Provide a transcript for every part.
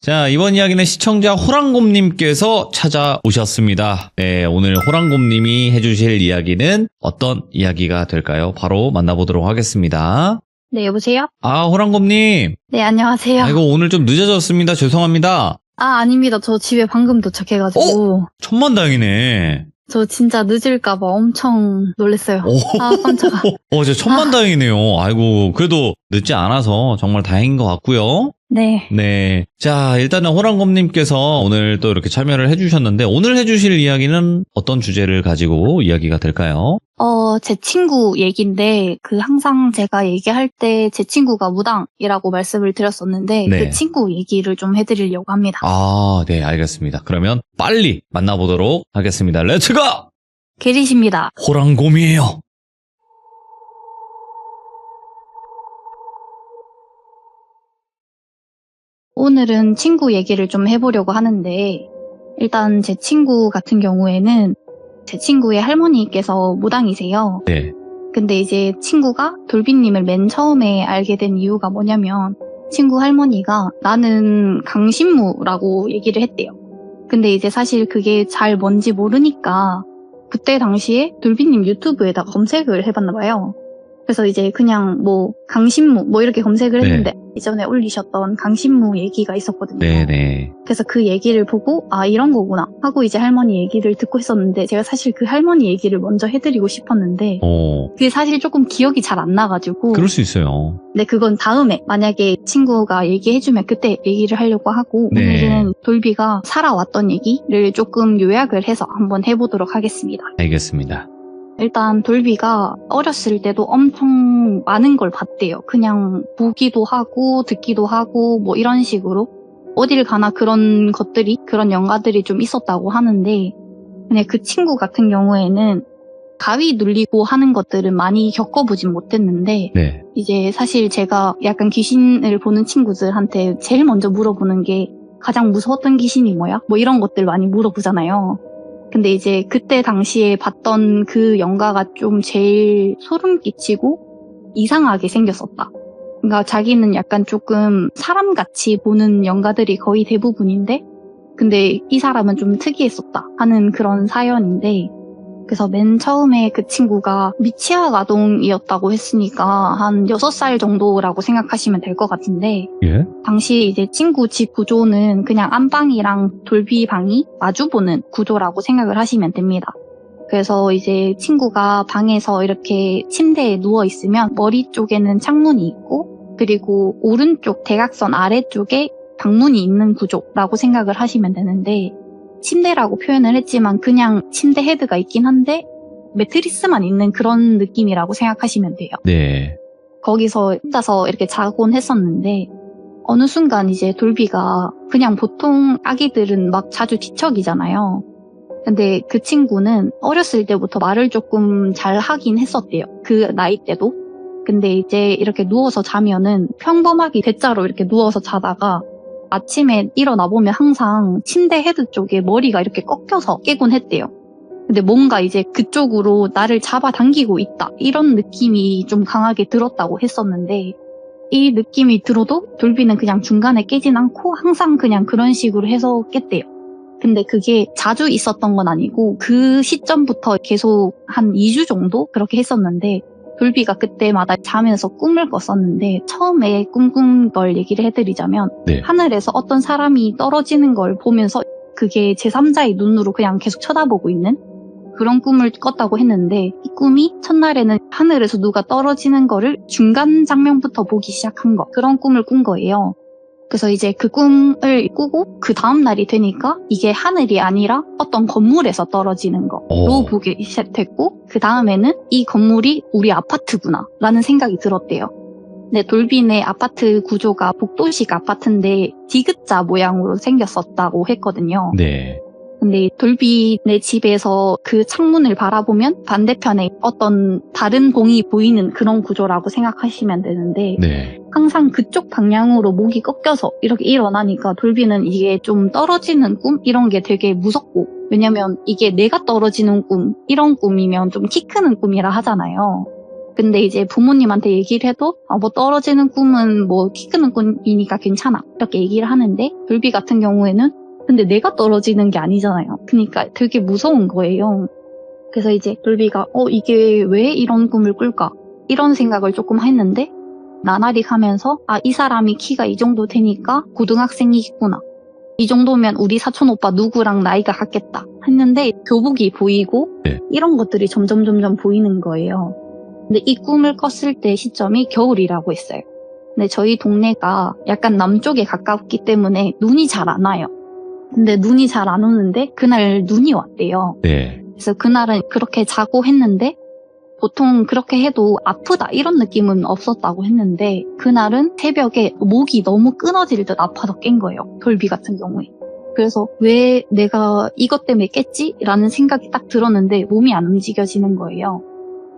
자, 이번 이야기는 시청자 호랑곰님께서 찾아오셨습니다. 네, 오늘 호랑곰님이 해주실 이야기는 어떤 이야기가 될까요? 바로 만나보도록 하겠습니다. 네, 여보세요? 아, 호랑곰님. 네, 안녕하세요. 아이고, 오늘 좀 늦어졌습니다. 죄송합니다. 아닙니다. 저 집에 방금 도착해가지고. 천만다행이네. 저 진짜 늦을까봐 엄청 놀랐어요. 깜짝아. 진짜 천만다행이네요. 아이고, 그래도 늦지 않아서 정말 다행인 것 같고요. 네. 네. 자, 일단은 호랑곰님께서 오늘 또 이렇게 참여를 해주셨는데, 오늘 해주실 이야기는 어떤 주제를 가지고 이야기가 될까요? 제 친구 얘기인데, 항상 제가 얘기할 때 제 친구가 무당이라고 말씀을 드렸었는데, 네. 그 친구 얘기를 좀 해드리려고 합니다. 아, 네, 알겠습니다. 그러면 빨리 만나보도록 하겠습니다. 렛츠고! 게리십니다. 호랑곰이에요. 오늘은 친구 얘기를 좀 해보려고 하는데, 일단 제 친구 같은 경우에는 제 친구의 할머니께서 무당이세요. 네. 근데 이제 친구가 돌비님을 맨 처음에 알게 된 이유가 뭐냐면 친구 할머니가 나는 강신무라고 얘기를 했대요. 근데 이제 사실 그게 잘 뭔지 모르니까 그때 당시에 돌비님 유튜브에다 검색을 해봤나 봐요. 그래서 이제 그냥 강신무 이렇게 검색을 했는데 이전에 올리셨던 강신무 얘기가 있었거든요. 네네. 그래서 그 얘기를 보고 이런 거구나 하고 이제 할머니 얘기를 듣고 있었는데 제가 사실 그 할머니 얘기를 먼저 해드리고 싶었는데 그게 사실 조금 기억이 잘 안 나가지고 그럴 수 있어요. 네, 그건 다음에 만약에 친구가 얘기해주면 그때 얘기를 하려고 하고 네. 오늘은 돌비가 살아왔던 얘기를 조금 요약을 해서 한번 해보도록 하겠습니다. 알겠습니다. 일단 돌비가 어렸을 때도 엄청 많은 걸 봤대요. 그냥 보기도 하고 듣기도 하고 이런 식으로 어딜 가나 그런 연가들이 좀 있었다고 하는데 근데 그 친구 같은 경우에는 가위 눌리고 하는 것들은 많이 겪어보진 못했는데 네. 이제 사실 제가 약간 귀신을 보는 친구들한테 제일 먼저 물어보는 게 가장 무서웠던 귀신이 뭐야? 이런 것들 많이 물어보잖아요. 근데 이제 그때 당시에 봤던 그 연가가 좀 제일 소름 끼치고 이상하게 생겼었다. 그러니까 자기는 약간 조금 사람같이 보는 연가들이 거의 대부분인데 근데 이 사람은 좀 특이했었다 하는 그런 사연인데 그래서 맨 처음에 그 친구가 미취학 아동이었다고 했으니까 한 6살 정도라고 생각하시면 될 것 같은데 예? 당시 이제 친구 집 구조는 그냥 안방이랑 돌비방이 마주보는 구조라고 생각을 하시면 됩니다. 그래서 이제 친구가 방에서 이렇게 침대에 누워있으면 머리 쪽에는 창문이 있고 그리고 오른쪽 대각선 아래쪽에 방문이 있는 구조라고 생각을 하시면 되는데 침대라고 표현을 했지만 그냥 침대 헤드가 있긴 한데 매트리스만 있는 그런 느낌이라고 생각하시면 돼요. 네. 거기서 혼자서 이렇게 자곤 했었는데 어느 순간 이제 돌비가 그냥 보통 아기들은 막 자주 뒤척이잖아요. 근데 그 친구는 어렸을 때부터 말을 조금 잘 하긴 했었대요. 그 나이 때도. 근데 이제 이렇게 누워서 자면은 평범하게 대자로 이렇게 누워서 자다가 아침에 일어나 보면 항상 침대 헤드 쪽에 머리가 이렇게 꺾여서 깨곤 했대요. 근데 뭔가 이제 그쪽으로 나를 잡아당기고 있다. 이런 느낌이 좀 강하게 들었다고 했었는데 이 느낌이 들어도 돌비는 그냥 중간에 깨진 않고 항상 그냥 그런 식으로 해서 깼대요. 근데 그게 자주 있었던 건 아니고 그 시점부터 계속 한 2주 정도 그렇게 했었는데 돌비가 그때마다 자면서 꿈을 꿨었는데 처음에 꿈꾼 걸 얘기를 해드리자면 네. 하늘에서 어떤 사람이 떨어지는 걸 보면서 그게 제3자의 눈으로 그냥 계속 쳐다보고 있는 그런 꿈을 꿨다고 했는데 이 꿈이 첫날에는 하늘에서 누가 떨어지는 거를 중간 장면부터 보기 시작한 그런 꿈을 꾼 거예요. 그래서 이제 그 꿈을 꾸고 그 다음 날이 되니까 이게 하늘이 아니라 어떤 건물에서 떨어지는 거로 보기 시작했고 그 다음에는 이 건물이 우리 아파트구나 라는 생각이 들었대요. 근데 돌빈의 아파트 구조가 복도식 아파트인데 디귿자 모양으로 생겼었다고 했거든요. 네. 근데 돌비네 집에서 그 창문을 바라보면 반대편에 어떤 다른 봉이 보이는 그런 구조라고 생각하시면 되는데 네. 항상 그쪽 방향으로 목이 꺾여서 이렇게 일어나니까 돌비는 이게 좀 떨어지는 꿈? 이런 게 되게 무섭고 왜냐면 이게 내가 떨어지는 꿈, 이런 꿈이면 좀 키 크는 꿈이라 하잖아요. 근데 이제 부모님한테 얘기를 해도 뭐 떨어지는 꿈은 뭐 키 크는 꿈이니까 괜찮아 이렇게 얘기를 하는데 돌비 같은 경우에는 근데 내가 떨어지는 게 아니잖아요. 그러니까 되게 무서운 거예요. 그래서 이제 돌비가 이게 왜 이런 꿈을 꿀까 이런 생각을 조금 했는데 나날이 가면서 이 사람이 키가 이 정도 되니까 고등학생이겠구나. 이 정도면 우리 사촌 오빠 누구랑 나이가 같겠다 했는데 교복이 보이고 네. 이런 것들이 점점 보이는 거예요. 근데 이 꿈을 꿨을 때 시점이 겨울이라고 했어요. 근데 저희 동네가 약간 남쪽에 가깝기 때문에 눈이 잘 안 와요. 근데 눈이 잘 안 오는데 그날 눈이 왔대요. 네. 그래서 그날은 그렇게 자고 했는데 보통 그렇게 해도 아프다 이런 느낌은 없었다고 했는데 그날은 새벽에 목이 너무 끊어질 듯 아파서 깬 거예요. 돌비 같은 경우에. 그래서 왜 내가 이것 때문에 깼지? 라는 생각이 딱 들었는데 몸이 안 움직여지는 거예요.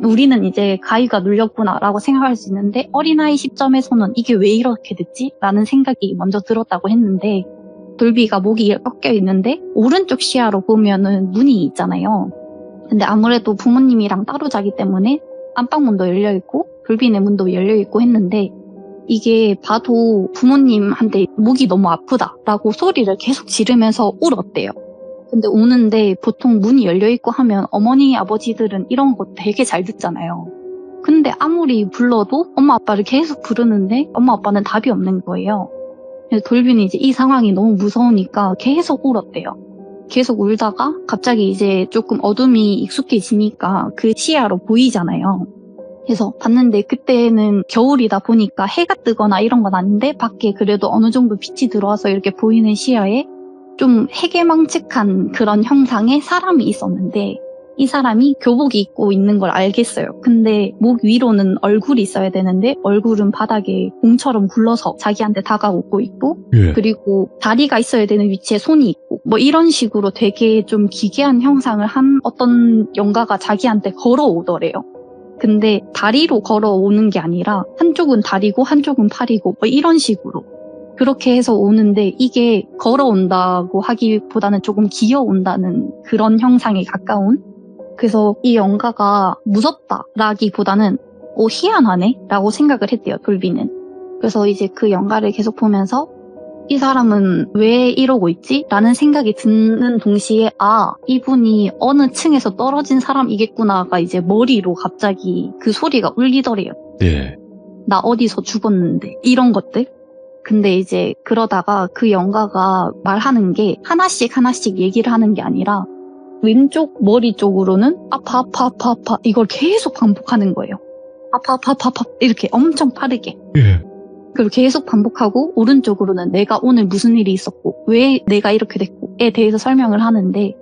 우리는 이제 가위가 눌렸구나 라고 생각할 수 있는데 어린아이 시점에서는 이게 왜 이렇게 됐지? 라는 생각이 먼저 들었다고 했는데 돌비가 목이 꺾여 있는데 오른쪽 시야로 보면은 문이 있잖아요. 근데 아무래도 부모님이랑 따로 자기 때문에 안방문도 열려있고 돌비네 문도 열려있고 했는데 이게 봐도 부모님한테 목이 너무 아프다라고 소리를 계속 지르면서 울었대요. 근데 우는데 보통 문이 열려있고 하면 어머니 아버지들은 이런 거 되게 잘 듣잖아요. 근데 아무리 불러도 엄마 아빠를 계속 부르는데 엄마 아빠는 답이 없는 거예요. 그래서 돌비는 이제 이 상황이 너무 무서우니까 계속 울었대요. 계속 울다가 갑자기 이제 조금 어둠이 익숙해지니까 그 시야로 보이잖아요. 그래서 봤는데 그때는 겨울이다 보니까 해가 뜨거나 이런 건 아닌데 밖에 그래도 어느 정도 빛이 들어와서 이렇게 보이는 시야에 좀 해괴망측한 그런 형상의 사람이 있었는데 이 사람이 교복이 입고 있는 걸 알겠어요. 근데 목 위로는 얼굴이 있어야 되는데 얼굴은 바닥에 공처럼 굴러서 자기한테 다가오고 있고 예. 그리고 다리가 있어야 되는 위치에 손이 있고 뭐 이런 식으로 되게 좀 기괴한 형상을 한 어떤 영가가 자기한테 걸어오더래요. 근데 다리로 걸어오는 게 아니라 한쪽은 다리고 한쪽은 팔이고 뭐 이런 식으로 그렇게 해서 오는데 이게 걸어온다고 하기보다는 조금 기어온다는 그런 형상에 가까운 그래서 이 영가가 무섭다라기보다는 희한하네 라고 생각을 했대요. 돌비는. 그래서 이제 그 영가를 계속 보면서 이 사람은 왜 이러고 있지? 라는 생각이 드는 동시에 이분이 어느 층에서 떨어진 사람이겠구나가 이제 머리로 갑자기 그 소리가 울리더래요. 네. 나 어디서 죽었는데 이런 것들. 근데 이제 그러다가 그 영가가 말하는 게 하나씩 얘기를 하는 게 아니라 왼쪽 머리 쪽으로는 아파 이걸 계속 반복하는 거예요. 아파 이렇게 엄청 빠르게. 예. 그리고 계속 반복하고 오른쪽으로는 내가 오늘 무슨 일이 있었고 왜 내가 이렇게 됐고에 대해서 설명을 하는데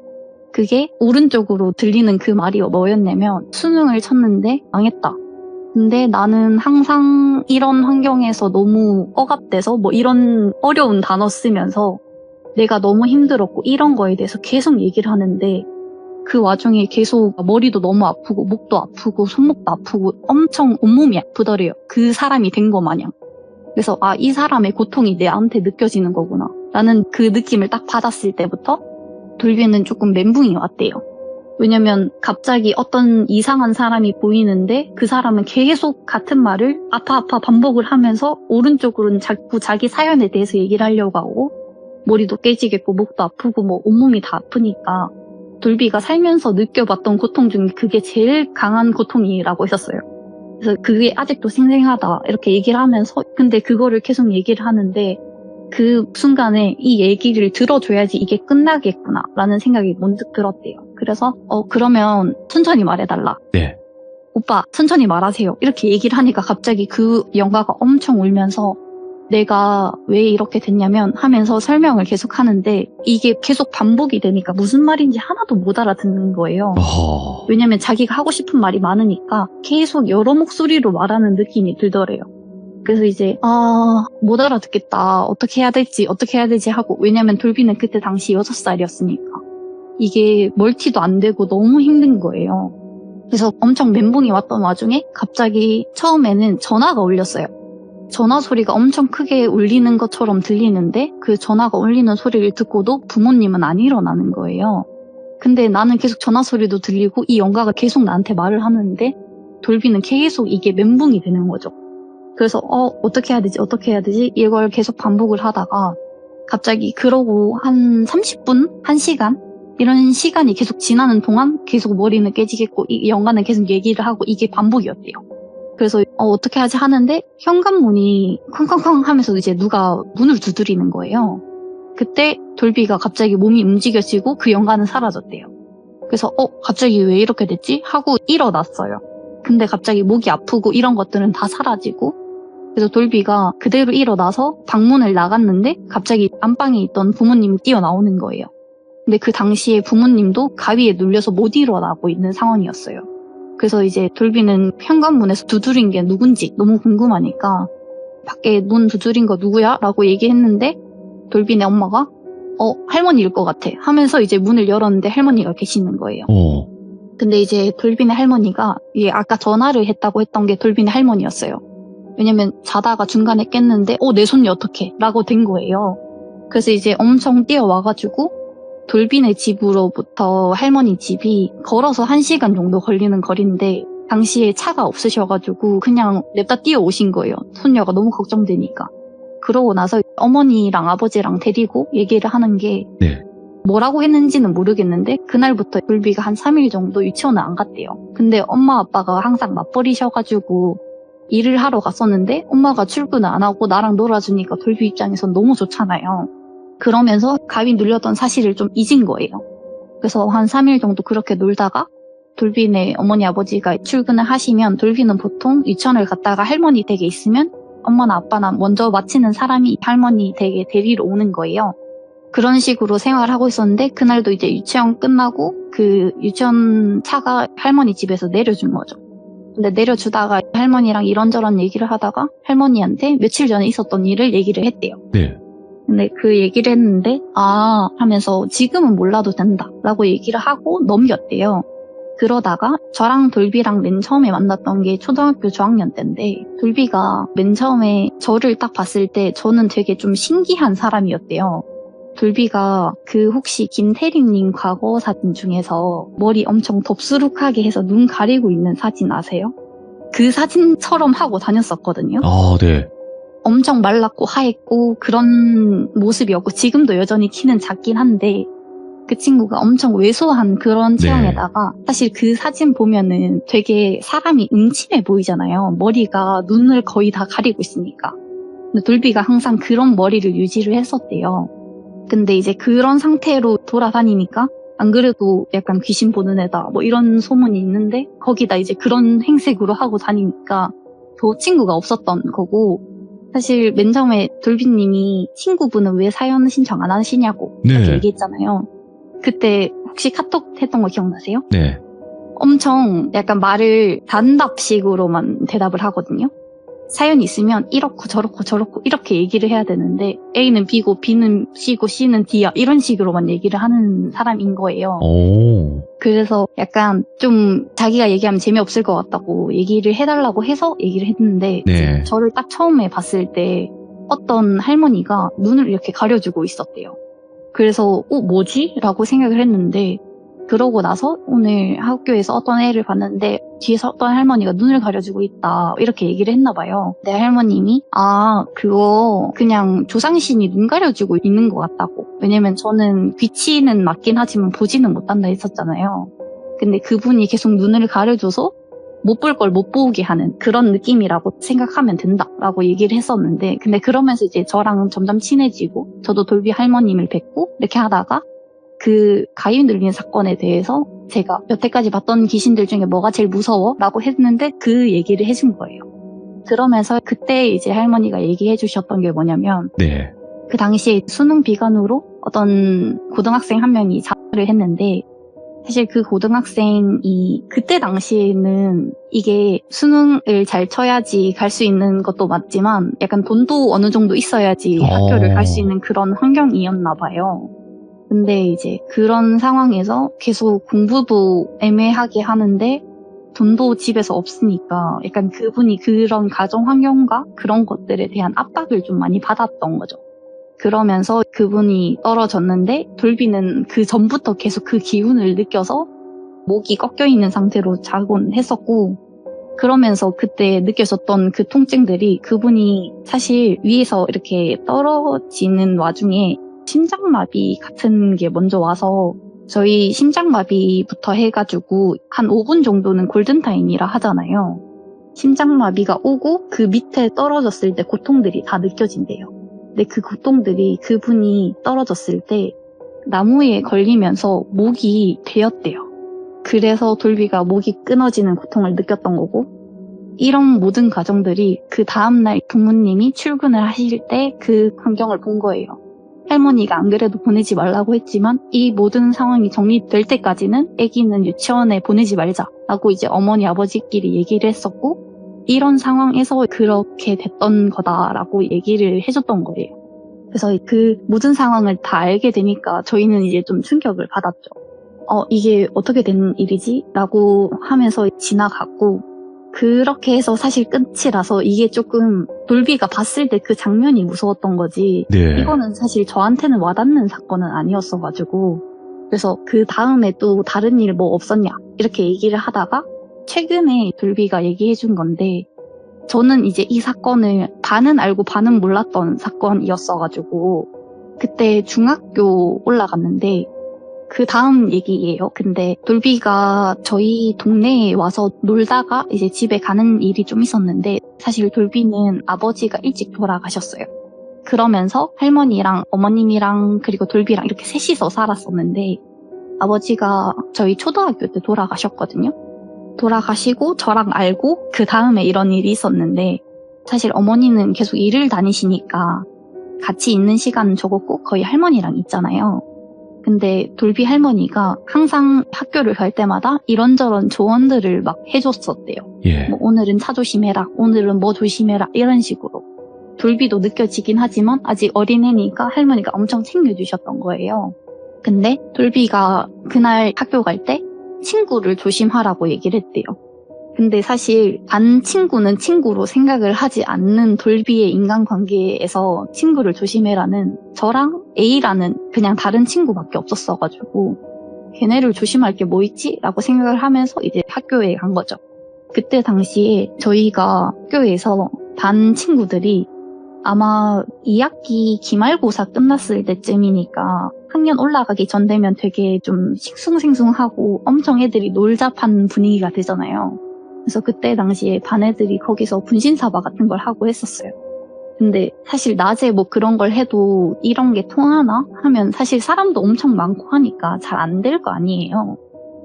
그게 오른쪽으로 들리는 그 말이 뭐였냐면 수능을 쳤는데 망했다. 근데 나는 항상 이런 환경에서 너무 억압돼서 뭐 이런 어려운 단어 쓰면서 내가 너무 힘들었고 이런 거에 대해서 계속 얘기를 하는데 그 와중에 계속 머리도 너무 아프고 목도 아프고 손목도 아프고 엄청 온몸이 아프더래요. 그 사람이 된 거 마냥. 그래서 이 사람의 고통이 내한테 느껴지는 거구나 라는 그 느낌을 딱 받았을 때부터 돌비는 조금 멘붕이 왔대요. 왜냐면 갑자기 어떤 이상한 사람이 보이는데 그 사람은 계속 같은 말을 아파 반복을 하면서 오른쪽으로는 자꾸 자기 사연에 대해서 얘기를 하려고 하고 머리도 깨지겠고 목도 아프고 뭐 온몸이 다 아프니까 돌비가 살면서 느껴봤던 고통 중에 그게 제일 강한 고통이라고 했었어요. 그래서 그게 아직도 생생하다 이렇게 얘기를 하면서 근데 그거를 계속 얘기를 하는데 그 순간에 이 얘기를 들어줘야지 이게 끝나겠구나 라는 생각이 문득 들었대요. 그래서 그러면 천천히 말해달라. 네. 오빠 천천히 말하세요. 이렇게 얘기를 하니까 갑자기 그 영가가 엄청 울면서 내가 왜 이렇게 됐냐면 하면서 설명을 계속 하는데 이게 계속 반복이 되니까 무슨 말인지 하나도 못 알아듣는 거예요. 왜냐면 자기가 하고 싶은 말이 많으니까 계속 여러 목소리로 말하는 느낌이 들더래요. 그래서 이제 못 알아듣겠다. 어떻게 해야 되지 하고 왜냐면 돌비는 그때 당시 6살이었으니까 이게 멀티도 안 되고 너무 힘든 거예요. 그래서 엄청 멘붕이 왔던 와중에 갑자기 처음에는 전화가 울렸어요. 전화 소리가 엄청 크게 울리는 것처럼 들리는데 그 전화가 울리는 소리를 듣고도 부모님은 안 일어나는 거예요. 근데 나는 계속 전화 소리도 들리고 이 영가가 계속 나한테 말을 하는데 돌비는 계속 이게 멘붕이 되는 거죠. 그래서 어떻게 해야 되지 이걸 계속 반복을 하다가 갑자기 그러고 한 30분? 1시간? 이런 시간이 계속 지나는 동안 계속 머리는 깨지겠고 이 연관은 계속 얘기를 하고 이게 반복이었대요. 그래서 어떻게 하지 하는데 현관문이 쾅쾅쾅 하면서 이제 누가 문을 두드리는 거예요. 그때 돌비가 갑자기 몸이 움직여지고 그 연관은 사라졌대요. 그래서 갑자기 왜 이렇게 됐지? 하고 일어났어요. 근데 갑자기 목이 아프고 이런 것들은 다 사라지고 그래서 돌비가 그대로 일어나서 방문을 나갔는데 갑자기 안방에 있던 부모님이 뛰어나오는 거예요. 근데 그 당시에 부모님도 가위에 눌려서 못 일어나고 있는 상황이었어요. 그래서 이제 돌비는 현관문에서 두드린 게 누군지 너무 궁금하니까 밖에 문 두드린 거 누구야? 라고 얘기했는데 돌비네 엄마가 할머니일 것 같아 하면서 이제 문을 열었는데 할머니가 계시는 거예요. 근데 이제 돌비네 할머니가 아까 전화를 했다고 했던 게 돌비네 할머니였어요. 왜냐면 자다가 중간에 깼는데 내 손이 어떡해 라고 된 거예요. 그래서 이제 엄청 뛰어와가지고 돌비네 집으로부터 할머니 집이 걸어서 1시간 정도 걸리는 거리인데 당시에 차가 없으셔가지고 그냥 냅다 뛰어오신 거예요. 손녀가 너무 걱정되니까. 그러고 나서 어머니랑 아버지랑 데리고 얘기를 하는 게 뭐라고 했는지는 모르겠는데 그날부터 돌비가 한 3일 정도 유치원을 안 갔대요. 근데 엄마 아빠가 항상 맞벌이셔가지고 일을 하러 갔었는데 엄마가 출근을 안 하고 나랑 놀아주니까 돌비 입장에선 너무 좋잖아요. 그러면서 가위 눌렸던 사실을 좀 잊은 거예요. 그래서 한 3일 정도 그렇게 놀다가 돌비네 어머니 아버지가 출근을 하시면 돌비는 보통 유치원을 갔다가 할머니 댁에 있으면 엄마나 아빠나 먼저 마치는 사람이 할머니 댁에 데리러 오는 거예요. 그런 식으로 생활을 하고 있었는데 그날도 이제 유치원 끝나고 그 유치원 차가 할머니 집에서 내려준 거죠. 근데 내려주다가 할머니랑 이런저런 얘기를 하다가 할머니한테 며칠 전에 있었던 일을 얘기를 했대요. 근데 그 얘기를 했는데 하면서 지금은 몰라도 된다 라고 얘기를 하고 넘겼대요. 그러다가 저랑 돌비랑 맨 처음에 만났던 게 초등학교 저학년 때인데 돌비가 맨 처음에 저를 딱 봤을 때 저는 되게 좀 신기한 사람이었대요. 돌비가 혹시 김태림님 과거 사진 중에서 머리 엄청 덥수룩하게 해서 눈 가리고 있는 사진 아세요? 그 사진처럼 하고 다녔었거든요. 네. 엄청 말랐고 하얗고 그런 모습이었고 지금도 여전히 키는 작긴 한데 그 친구가 엄청 왜소한 그런 체형에다가 사실 그 사진 보면은 되게 사람이 음침해 보이잖아요. 머리가 눈을 거의 다 가리고 있으니까. 근데 돌비가 항상 그런 머리를 유지를 했었대요. 근데 이제 그런 상태로 돌아다니니까 안 그래도 약간 귀신 보는 애다 뭐 이런 소문이 있는데 거기다 이제 그런 행색으로 하고 다니니까 저 친구가 없었던 거고 사실 맨 처음에 돌비님이 친구분은 왜 사연 신청 안 하시냐고 이렇게 얘기했잖아요. 그때 혹시 카톡 했던 거 기억나세요? 네. 엄청 약간 말을 단답식으로만 대답을 하거든요. 사연이 있으면 이렇고 저렇고 이렇게 얘기를 해야 되는데 A는 B고 B는 C고 C는 D야 이런 식으로만 얘기를 하는 사람인 거예요. 그래서 약간 좀 자기가 얘기하면 재미없을 것 같다고 얘기를 해달라고 해서 얘기를 했는데 저를 딱 처음에 봤을 때 어떤 할머니가 눈을 이렇게 가려주고 있었대요. 그래서 뭐지? 라고 생각을 했는데 그러고 나서 오늘 학교에서 어떤 애를 봤는데 뒤에서 어떤 할머니가 눈을 가려주고 있다 이렇게 얘기를 했나 봐요. 내 할머님이 그거 그냥 조상신이 눈 가려주고 있는 것 같다고. 왜냐면 저는 귀치는 맞긴 하지만 보지는 못한다 했었잖아요. 근데 그분이 계속 눈을 가려줘서 못 볼 걸 못 보게 하는 그런 느낌이라고 생각하면 된다라고 얘기를 했었는데 근데 그러면서 이제 저랑 점점 친해지고 저도 돌비 할머님을 뵙고 이렇게 하다가 그 가위 눌린 사건에 대해서 제가 여태까지 봤던 귀신들 중에 뭐가 제일 무서워? 라고 했는데 그 얘기를 해준 거예요. 그러면서 그때 이제 할머니가 얘기해 주셨던 게 뭐냐면 그 당시에 수능 비관으로 어떤 고등학생 한 명이 자살을 했는데 사실 그 고등학생이 그때 당시에는 이게 수능을 잘 쳐야지 갈 수 있는 것도 맞지만 약간 돈도 어느 정도 있어야지 학교를 갈 수 있는 그런 환경이었나 봐요. 근데 이제 그런 상황에서 계속 공부도 애매하게 하는데 돈도 집에서 없으니까 약간 그분이 그런 가정 환경과 그런 것들에 대한 압박을 좀 많이 받았던 거죠. 그러면서 그분이 떨어졌는데 돌비는 그 전부터 계속 그 기운을 느껴서 목이 꺾여 있는 상태로 자곤 했었고 그러면서 그때 느껴졌던 그 통증들이 그분이 사실 위에서 이렇게 떨어지는 와중에 심장마비 같은 게 먼저 와서 저희 심장마비부터 해가지고 한 5분 정도는 골든타임이라 하잖아요. 심장마비가 오고 그 밑에 떨어졌을 때 고통들이 다 느껴진대요. 근데 그 고통들이 그분이 떨어졌을 때 나무에 걸리면서 목이 베었대요. 그래서 돌비가 목이 끊어지는 고통을 느꼈던 거고, 이런 모든 과정들이 그 다음날 부모님이 출근을 하실 때 그 광경을 본 거예요. 할머니가 안 그래도 보내지 말라고 했지만 이 모든 상황이 정리될 때까지는 아기는 유치원에 보내지 말자라고 이제 어머니 아버지끼리 얘기를 했었고, 이런 상황에서 그렇게 됐던 거다라고 얘기를 해줬던 거예요. 그래서 그 모든 상황을 다 알게 되니까 저희는 이제 좀 충격을 받았죠. 이게 어떻게 된 일이지? 라고 하면서 지나갔고, 그렇게 해서 사실 끝이라서 이게 조금 돌비가 봤을 때 그 장면이 무서웠던 거지, 네. 이거는 사실 저한테는 와닿는 사건은 아니었어가지고, 그래서 그 다음에 또 다른 일 뭐 없었냐 이렇게 얘기를 하다가 최근에 돌비가 얘기해 준 건데, 저는 이제 이 사건을 반은 알고 반은 몰랐던 사건이었어가지고 그때 중학교 올라갔는데 그 다음 얘기예요. 근데 돌비가 저희 동네에 와서 놀다가 이제 집에 가는 일이 좀 있었는데, 사실 돌비는 아버지가 일찍 돌아가셨어요. 그러면서 할머니랑 어머님이랑 그리고 돌비랑 이렇게 셋이서 살았었는데, 아버지가 저희 초등학교 때 돌아가셨거든요. 돌아가시고 저랑 알고 그 다음에 이런 일이 있었는데, 사실 어머니는 계속 일을 다니시니까 같이 있는 시간은 적었고 거의 할머니랑 있잖아요. 근데 돌비 할머니가 항상 학교를 갈 때마다 이런저런 조언들을 막 해줬었대요. 예. 뭐 오늘은 차 조심해라, 오늘은 뭐 조심해라, 이런 식으로. 돌비도 느껴지긴 하지만 아직 어린애니까 할머니가 엄청 챙겨주셨던 거예요. 근데 돌비가 그날 학교 갈 때 친구를 조심하라고 얘기를 했대요. 근데 사실 반 친구는 친구로 생각을 하지 않는 돌비의 인간관계에서 친구를 조심해라는 저랑 A라는 그냥 다른 친구밖에 없었어가지고 걔네를 조심할 게 뭐 있지? 라고 생각을 하면서 이제 학교에 간 거죠. 그때 당시에 저희가 학교에서 반 친구들이 아마 2학기 기말고사 끝났을 때쯤이니까 학년 올라가기 전 되면 되게 좀 싱숭생숭하고 엄청 애들이 놀잡한 분위기가 되잖아요. 그래서 그때 당시에 반 애들이 거기서 분신사바 같은 걸 하고 했었어요. 근데 사실 낮에 뭐 그런 걸 해도 이런 게 통하나 하면 사실 사람도 엄청 많고 하니까 잘 안 될 거 아니에요.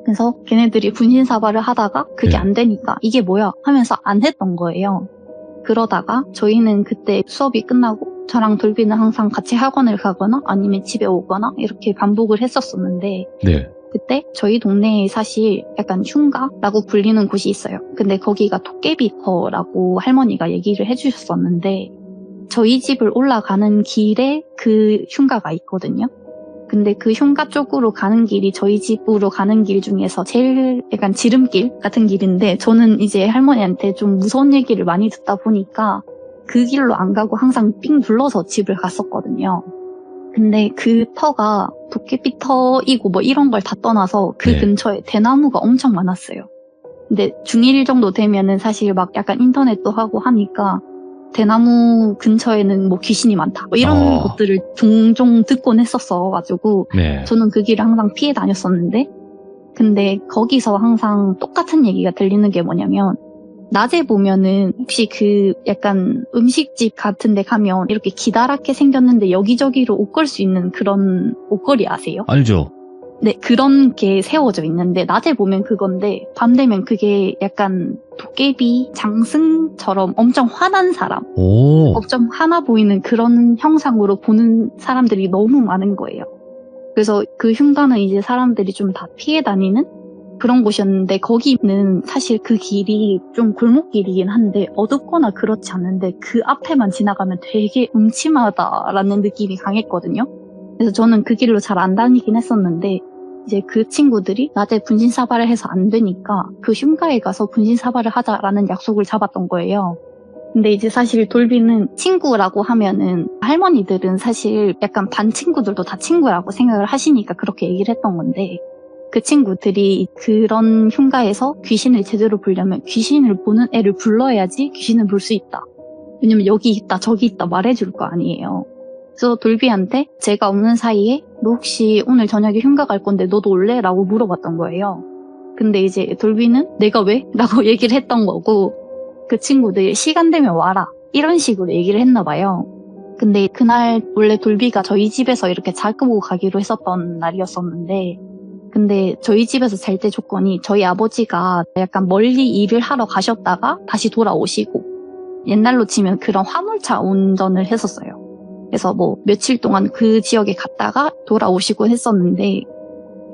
그래서 걔네들이 분신사바를 하다가 그게 안 되니까 이게 뭐야 하면서 안 했던 거예요. 그러다가 저희는 그때 수업이 끝나고 저랑 돌비는 항상 같이 학원을 가거나 아니면 집에 오거나 이렇게 반복을 했었었는데, 네. 그때 저희 동네에 사실 약간 흉가라고 불리는 곳이 있어요. 근데 거기가 도깨비터라고 할머니가 얘기를 해주셨었는데, 저희 집을 올라가는 길에 그 흉가가 있거든요. 근데 그 흉가 쪽으로 가는 길이 저희 집으로 가는 길 중에서 제일 약간 지름길 같은 길인데, 저는 이제 할머니한테 좀 무서운 얘기를 많이 듣다 보니까 그 길로 안 가고 항상 삥 둘러서 집을 갔었거든요. 근데 그 터가 도깨비 터이고 뭐 이런 걸 다 떠나서 그 네. 근처에 대나무가 엄청 많았어요. 근데 중1 정도 되면은 사실 막 약간 인터넷도 하고 하니까 대나무 근처에는 뭐 귀신이 많다 뭐 이런 것들을 종종 듣곤 했었어가지고 네. 저는 그 길을 항상 피해 다녔었는데, 근데 거기서 항상 똑같은 얘기가 들리는 게 뭐냐면, 낮에 보면은 혹시 그 약간 음식집 같은 데 가면 이렇게 기다랗게 생겼는데 여기저기로 옷 걸 수 있는 그런 옷걸이 아세요? 알죠. 네, 그런 게 세워져 있는데 낮에 보면 그건데 밤 되면 그게 약간 도깨비 장승처럼 엄청 화난 사람, 오. 엄청 화나 보이는 그런 형상으로 보는 사람들이 너무 많은 거예요. 그래서 그 흉가는 이제 사람들이 좀 다 피해 다니는 그런 곳이었는데, 거기는 사실 그 길이 좀 골목길이긴 한데 어둡거나 그렇지 않는데 그 앞에만 지나가면 되게 음침하다라는 느낌이 강했거든요. 그래서 저는 그 길로 잘 안 다니긴 했었는데, 이제 그 친구들이 낮에 분신사바를 해서 안 되니까 그 흉가에 가서 분신사바를 하자라는 약속을 잡았던 거예요. 근데 이제 사실 돌비는 친구라고 하면은 할머니들은 사실 약간 반 친구들도 다 친구라고 생각을 하시니까 그렇게 얘기를 했던 건데, 그 친구들이 그런 흉가에서 귀신을 제대로 보려면 귀신을 보는 애를 불러야지 귀신을 볼 수 있다. 왜냐면 여기 있다 저기 있다 말해줄 거 아니에요. 그래서 돌비한테 제가 없는 사이에 너 혹시 오늘 저녁에 흉가 갈 건데 너도 올래? 라고 물어봤던 거예요. 근데 이제 돌비는 내가 왜? 라고 얘기를 했던 거고 그 친구들이 시간 되면 와라 이런 식으로 얘기를 했나 봐요. 근데 그날 원래 돌비가 저희 집에서 이렇게 자고 가기로 했었던 날이었었는데 근데 저희 집에서 잘 때 조건이 저희 아버지가 약간 멀리 일을 하러 가셨다가 다시 돌아오시고 옛날로 치면 그런 화물차 운전을 했었어요. 그래서 뭐 며칠 동안 그 지역에 갔다가 돌아오시고 했었는데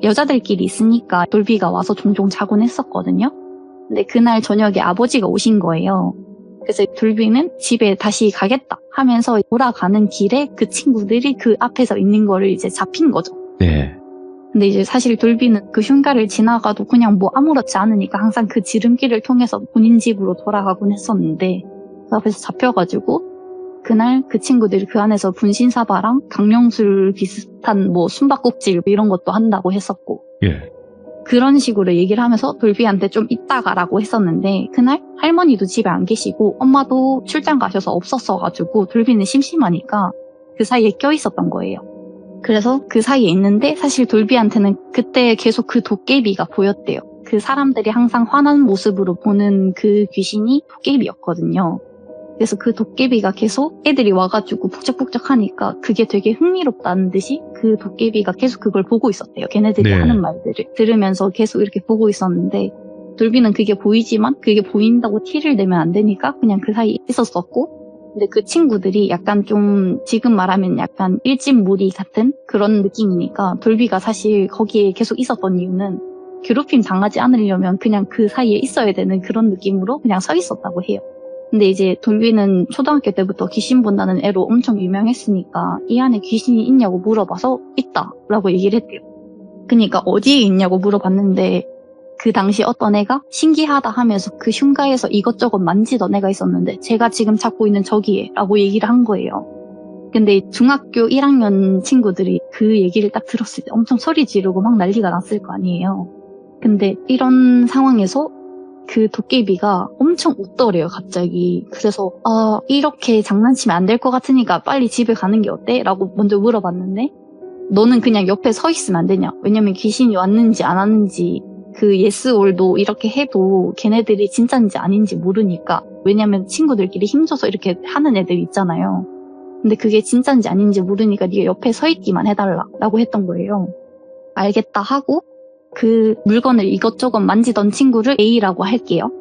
여자들끼리 있으니까 돌비가 와서 종종 자곤 했었거든요. 근데 그날 저녁에 아버지가 오신 거예요. 그래서 돌비는 집에 다시 가겠다 하면서 돌아가는 길에 그 친구들이 그 앞에서 있는 거를 이제 잡힌 거죠. 네. 근데 이제 사실 돌비는 그 흉가를 지나가도 그냥 뭐 아무렇지 않으니까 항상 그 지름길을 통해서 본인 집으로 돌아가곤 했었는데 그 앞에서 잡혀가지고 그날 그 친구들이 그 안에서 분신사바랑 강령술 비슷한 뭐 숨바꼭질 이런 것도 한다고 했었고 예. 그런 식으로 얘기를 하면서 돌비한테 좀 이따 가라고 했었는데 그날 할머니도 집에 안 계시고 엄마도 출장 가셔서 없었어가지고 돌비는 심심하니까 그 사이에 껴있었던 거예요. 그래서 그 사이에 있는데 사실 돌비한테는 그때 계속 그 도깨비가 보였대요. 그 사람들이 항상 화난 모습으로 보는 그 귀신이 도깨비였거든요. 그래서 그 도깨비가 계속 애들이 와가지고 북적북적 하니까 그게 되게 흥미롭다는 듯이 그 도깨비가 계속 그걸 보고 있었대요. 걔네들이 네. 하는 말들을 들으면서 계속 이렇게 보고 있었는데 돌비는 그게 보이지만 그게 보인다고 티를 내면 안 되니까 그냥 그 사이에 있었었고 근데 그 친구들이 약간 좀 지금 말하면 약간 일진무리 같은 그런 느낌이니까 돌비가 사실 거기에 계속 있었던 이유는 괴롭힘 당하지 않으려면 그냥 그 사이에 있어야 되는 그런 느낌으로 그냥 서 있었다고 해요. 근데 이제 돌비는 초등학교 때부터 귀신 본다는 애로 엄청 유명했으니까 이 안에 귀신이 있냐고 물어봐서 있다 라고 얘기를 했대요. 그러니까 어디에 있냐고 물어봤는데 그 당시 어떤 애가 신기하다 하면서 그 흉가에서 이것저것 만지던 애가 있었는데 제가 지금 찾고 있는 저기에 라고 얘기를 한 거예요. 근데 중학교 1학년 친구들이 그 얘기를 딱 들었을 때 엄청 소리 지르고 막 난리가 났을 거 아니에요. 근데 이런 상황에서 그 도깨비가 엄청 웃더래요, 갑자기. 그래서 이렇게 장난치면 안 될 것 같으니까 빨리 집에 가는 게 어때? 라고 먼저 물어봤는데 너는 그냥 옆에 서 있으면 안 되냐? 왜냐면 귀신이 왔는지 안 왔는지 그 yes or도 이렇게 해도 걔네들이 진짜인지 아닌지 모르니까 왜냐면 친구들끼리 힘줘서 이렇게 하는 애들 있잖아요. 근데 그게 진짜인지 아닌지 모르니까 네가 옆에 서 있기만 해달라 라고 했던 거예요. 알겠다 하고 그 물건을 이것저것 만지던 친구를 A라고 할게요.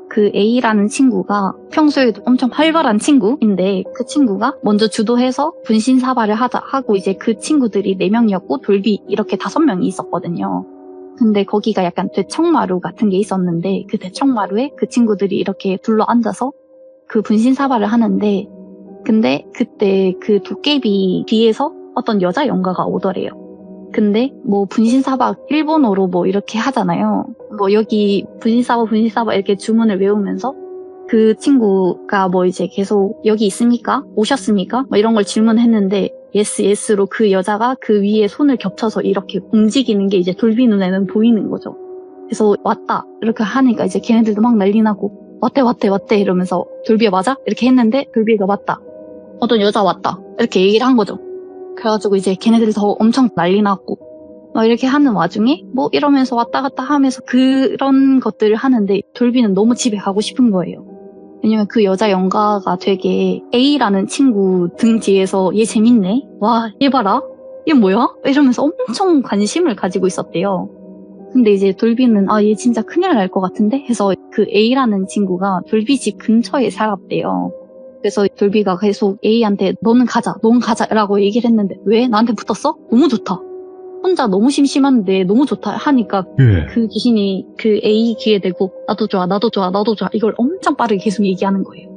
그 A라는 친구가 평소에도 엄청 활발한 친구인데 그 친구가 먼저 주도해서 분신사발을 하자 하고 이제 그 친구들이 4명이었고 돌비 이렇게 5명이 있었거든요. 근데 거기가 약간 대청마루 같은 게 있었는데 그 대청마루에 그 친구들이 이렇게 둘러 앉아서 그 분신사발을 하는데 근데 그때 그 도깨비 뒤에서 어떤 여자 영가가 오더래요. 근데 뭐 분신사바 일본어로 뭐 이렇게 하잖아요. 뭐 여기 분신사바 이렇게 주문을 외우면서 그 친구가 뭐 이제 계속 여기 있습니까? 오셨습니까? 뭐 이런 걸 질문했는데 예스로 그 여자가 그 위에 손을 겹쳐서 이렇게 움직이는 게 이제 돌비 눈에는 보이는 거죠. 그래서 왔다 이렇게 하니까 이제 걔네들도 막 난리 나고 왔대 이러면서 돌비야 맞아? 이렇게 했는데 돌비가 맞다. 어떤 여자 왔다 이렇게 얘기를 한 거죠. 그래가지고 이제 걔네들이 더 엄청 난리 났고 막 이렇게 하는 와중에 뭐 이러면서 왔다 갔다 하면서 그런 것들을 하는데 돌비는 너무 집에 가고 싶은 거예요. 왜냐면 그 여자 영가가 되게 A라는 친구 등 뒤에서 얘 재밌네? 와, 얘 봐라? 얘 뭐야? 이러면서 엄청 관심을 가지고 있었대요. 근데 이제 돌비는 얘 진짜 큰일 날 것 같은데? 해서 그 A라는 친구가 돌비 집 근처에 살았대요. 그래서 돌비가 계속 A한테 너는 가자 라고 얘기를 했는데 왜? 나한테 붙었어? 너무 좋다. 혼자 너무 심심한데 너무 좋다 하니까 그 귀신이 그 A 귀에 대고 나도 좋아 이걸 엄청 빠르게 계속 얘기하는 거예요.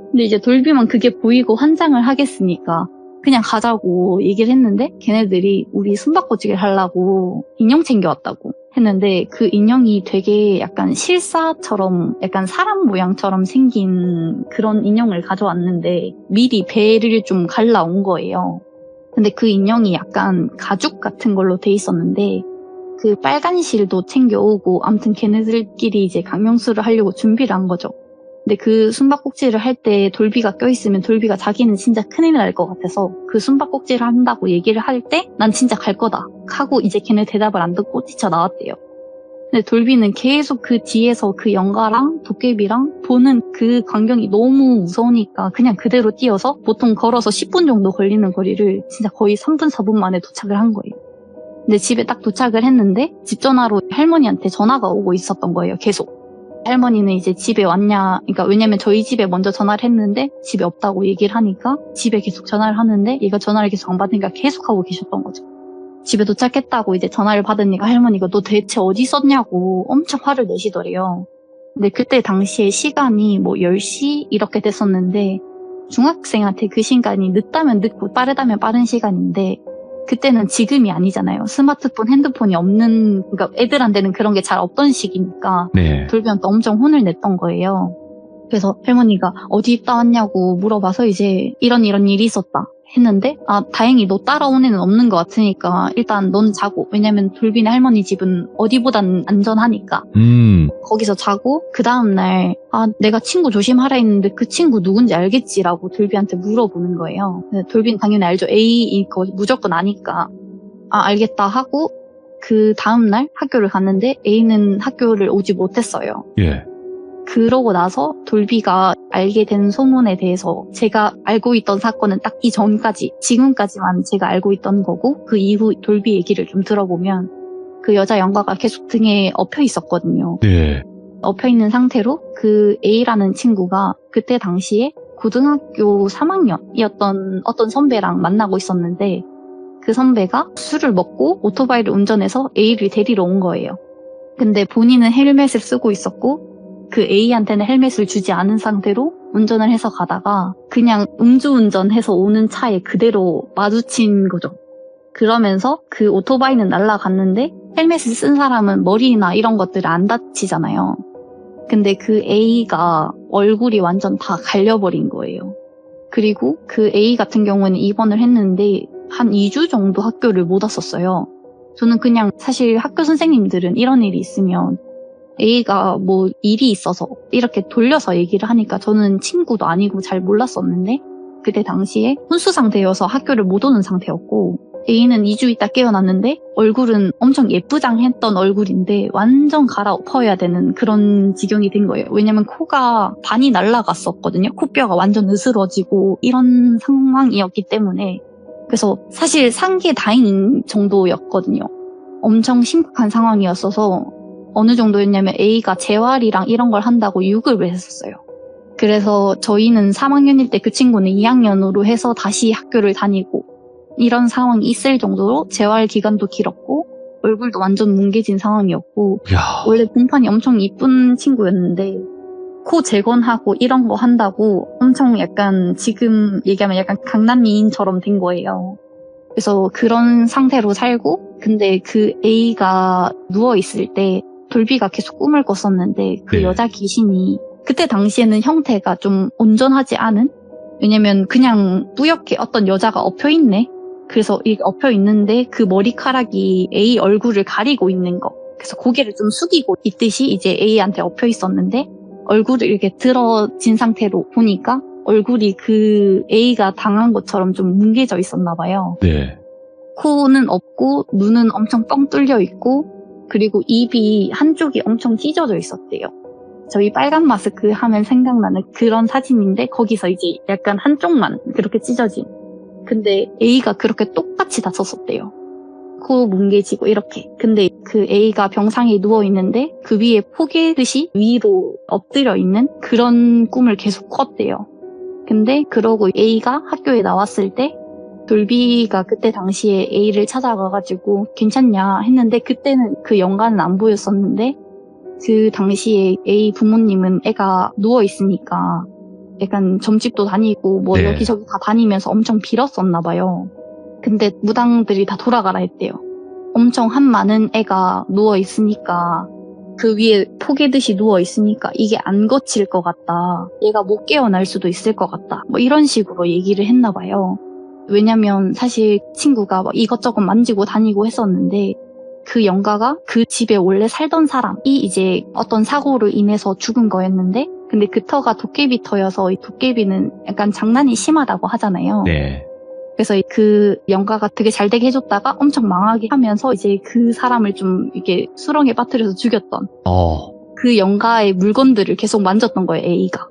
근데 이제 돌비만 그게 보이고 환장을 하겠으니까 그냥 가자고 얘기를 했는데 걔네들이 우리 숨바꼭질 하려고 인형 챙겨왔다고 했는데 그 인형이 되게 약간 실사처럼 약간 사람 모양처럼 생긴 그런 인형을 가져왔는데 미리 배를 좀 갈라온 거예요. 근데 그 인형이 약간 가죽 같은 걸로 돼 있었는데 그 빨간 실도 챙겨오고 아무튼 걔네들끼리 이제 강령술을 하려고 준비를 한 거죠. 근데 그 숨바꼭질을 할 때 돌비가 껴있으면 돌비가 자기는 진짜 큰일 날 것 같아서 그 숨바꼭질을 한다고 얘기를 할 때 난 진짜 갈 거다 하고 이제 걔네 대답을 안 듣고 뛰쳐나왔대요. 근데 돌비는 계속 그 뒤에서 그 영가랑 도깨비랑 보는 그 광경이 너무 무서우니까 그냥 그대로 뛰어서 보통 걸어서 10분 정도 걸리는 거리를 진짜 거의 3분, 4분 만에 도착을 한 거예요. 근데 집에 딱 도착을 했는데 집 전화로 할머니한테 전화가 오고 있었던 거예요, 계속. 할머니는 이제 집에 왔냐, 그러니까 왜냐면 저희 집에 먼저 전화를 했는데 집에 없다고 얘기를 하니까 집에 계속 전화를 하는데 얘가 전화를 계속 안 받으니까 계속 하고 계셨던 거죠. 집에 도착했다고 이제 전화를 받으니까 할머니가 너 대체 어디 있었냐고 엄청 화를 내시더래요. 근데 그때 당시에 시간이 뭐 10시 이렇게 됐었는데 중학생한테 그 시간이 늦다면 늦고 빠르다면 빠른 시간인데 그때는 지금이 아니잖아요. 스마트폰, 핸드폰이 없는, 그러니까 애들한테는 그런 게 잘 없던 시기니까 네. 돌비한테 엄청 혼을 냈던 거예요. 그래서 할머니가 어디 있다 왔냐고 물어봐서 이제 이런 일이 있었다 했는데 다행히 너 따라온 애는 없는 것 같으니까 일단 넌 자고, 왜냐면 돌비네 할머니 집은 어디보단 안전하니까 거기서 자고 그 다음날 내가 친구 조심하라 했는데 그 친구 누군지 알겠지라고 돌비한테 물어보는 거예요. 돌비는 당연히 알죠. A인 거 무조건 아니까 알겠다 하고 그 다음날 학교를 갔는데 A는 학교를 오지 못했어요. 예. 그러고 나서 돌비가 알게 된 소문에 대해서 제가 알고 있던 사건은 딱 이전까지, 지금까지만 제가 알고 있던 거고 그 이후 돌비 얘기를 좀 들어보면 그 여자 영가가 계속 등에 엎여 있었거든요. 네. 엎여 있는 상태로 그 A라는 친구가 그때 당시에 고등학교 3학년이었던 어떤 선배랑 만나고 있었는데 그 선배가 술을 먹고 오토바이를 운전해서 A를 데리러 온 거예요. 근데 본인은 헬멧을 쓰고 있었고 그 A한테는 헬멧을 주지 않은 상태로 운전을 해서 가다가 그냥 음주운전해서 오는 차에 그대로 마주친 거죠. 그러면서 그 오토바이는 날아갔는데 헬멧을 쓴 사람은 머리나 이런 것들을 안 다치잖아요. 근데 그 A가 얼굴이 완전 다 갈려버린 거예요. 그리고 그 A 같은 경우는 입원을 했는데 한 2주 정도 학교를 못 왔었어요. 저는 그냥 사실 학교 선생님들은 이런 일이 있으면 A가 뭐 일이 있어서 이렇게 돌려서 얘기를 하니까 저는 친구도 아니고 잘 몰랐었는데 그때 당시에 혼수 상태여서 학교를 못 오는 상태였고 A는 2주 있다 깨어났는데 얼굴은 엄청 예쁘장했던 얼굴인데 완전 갈아엎어야 되는 그런 지경이 된 거예요. 왜냐면 코가 반이 날아갔었거든요. 코뼈가 완전 으스러지고 이런 상황이었기 때문에 그래서 사실 산 게 다행인 정도였거든요. 엄청 심각한 상황이었어서 어느 정도였냐면 A가 재활이랑 이런 걸 한다고 유급을 했었어요. 그래서 저희는 3학년일 때 그 친구는 2학년으로 해서 다시 학교를 다니고 이런 상황이 있을 정도로 재활 기간도 길었고 얼굴도 완전 뭉개진 상황이었고 야. 원래 본판이 엄청 이쁜 친구였는데 코 재건하고 이런 거 한다고 엄청 약간 지금 얘기하면 약간 강남 미인처럼 된 거예요. 그래서 그런 상태로 살고 근데 그 A가 누워있을 때 돌비가 계속 꿈을 꿨었는데 그 네. 여자 귀신이 그때 당시에는 형태가 좀 온전하지 않은? 왜냐면 그냥 뿌옇게 어떤 여자가 엎여있네? 그래서 이게 엎여있는데 그 머리카락이 A 얼굴을 가리고 있는 거. 그래서 고개를 좀 숙이고 있듯이 이제 A한테 엎여있었는데 얼굴을 이렇게 들어진 상태로 보니까 얼굴이 그 A가 당한 것처럼 좀 뭉개져 있었나 봐요. 네. 코는 없고 눈은 엄청 뻥 뚫려 있고 그리고 입이 한쪽이 엄청 찢어져 있었대요. 저희 빨간 마스크 하면 생각나는 그런 사진인데 거기서 이제 약간 한쪽만 그렇게 찢어진. 근데 A가 그렇게 똑같이 다 썼었대요. 코 뭉개지고 이렇게. 근데 그 A가 병상에 누워있는데 그 위에 포개듯이 위로 엎드려 있는 그런 꿈을 계속 꿨대요. 근데 그러고 A가 학교에 나왔을 때 돌비가 그때 당시에 A를 찾아가가지고 괜찮냐 했는데 그때는 그 영가는 안 보였었는데 그 당시에 A 부모님은 애가 누워있으니까 약간 점집도 다니고 뭐 네. 여기저기 다 다니면서 엄청 빌었었나 봐요. 근데 무당들이 다 돌아가라 했대요. 엄청 한 많은 애가 누워있으니까 그 위에 포개듯이 누워있으니까 이게 안 거칠 것 같다. 얘가 못 깨어날 수도 있을 것 같다. 뭐 이런 식으로 얘기를 했나 봐요. 왜냐면 사실 친구가 막 이것저것 만지고 다니고 했었는데 그 영가가 그 집에 원래 살던 사람이 이제 어떤 사고로 인해서 죽은 거였는데 근데 그 터가 도깨비 터여서 이 도깨비는 약간 장난이 심하다고 하잖아요. 네. 그래서 그 영가가 되게 잘 되게 해줬다가 엄청 망하게 하면서 이제 그 사람을 좀 이렇게 수렁에 빠뜨려서 죽였던 그 영가의 물건들을 계속 만졌던 거예요, A가.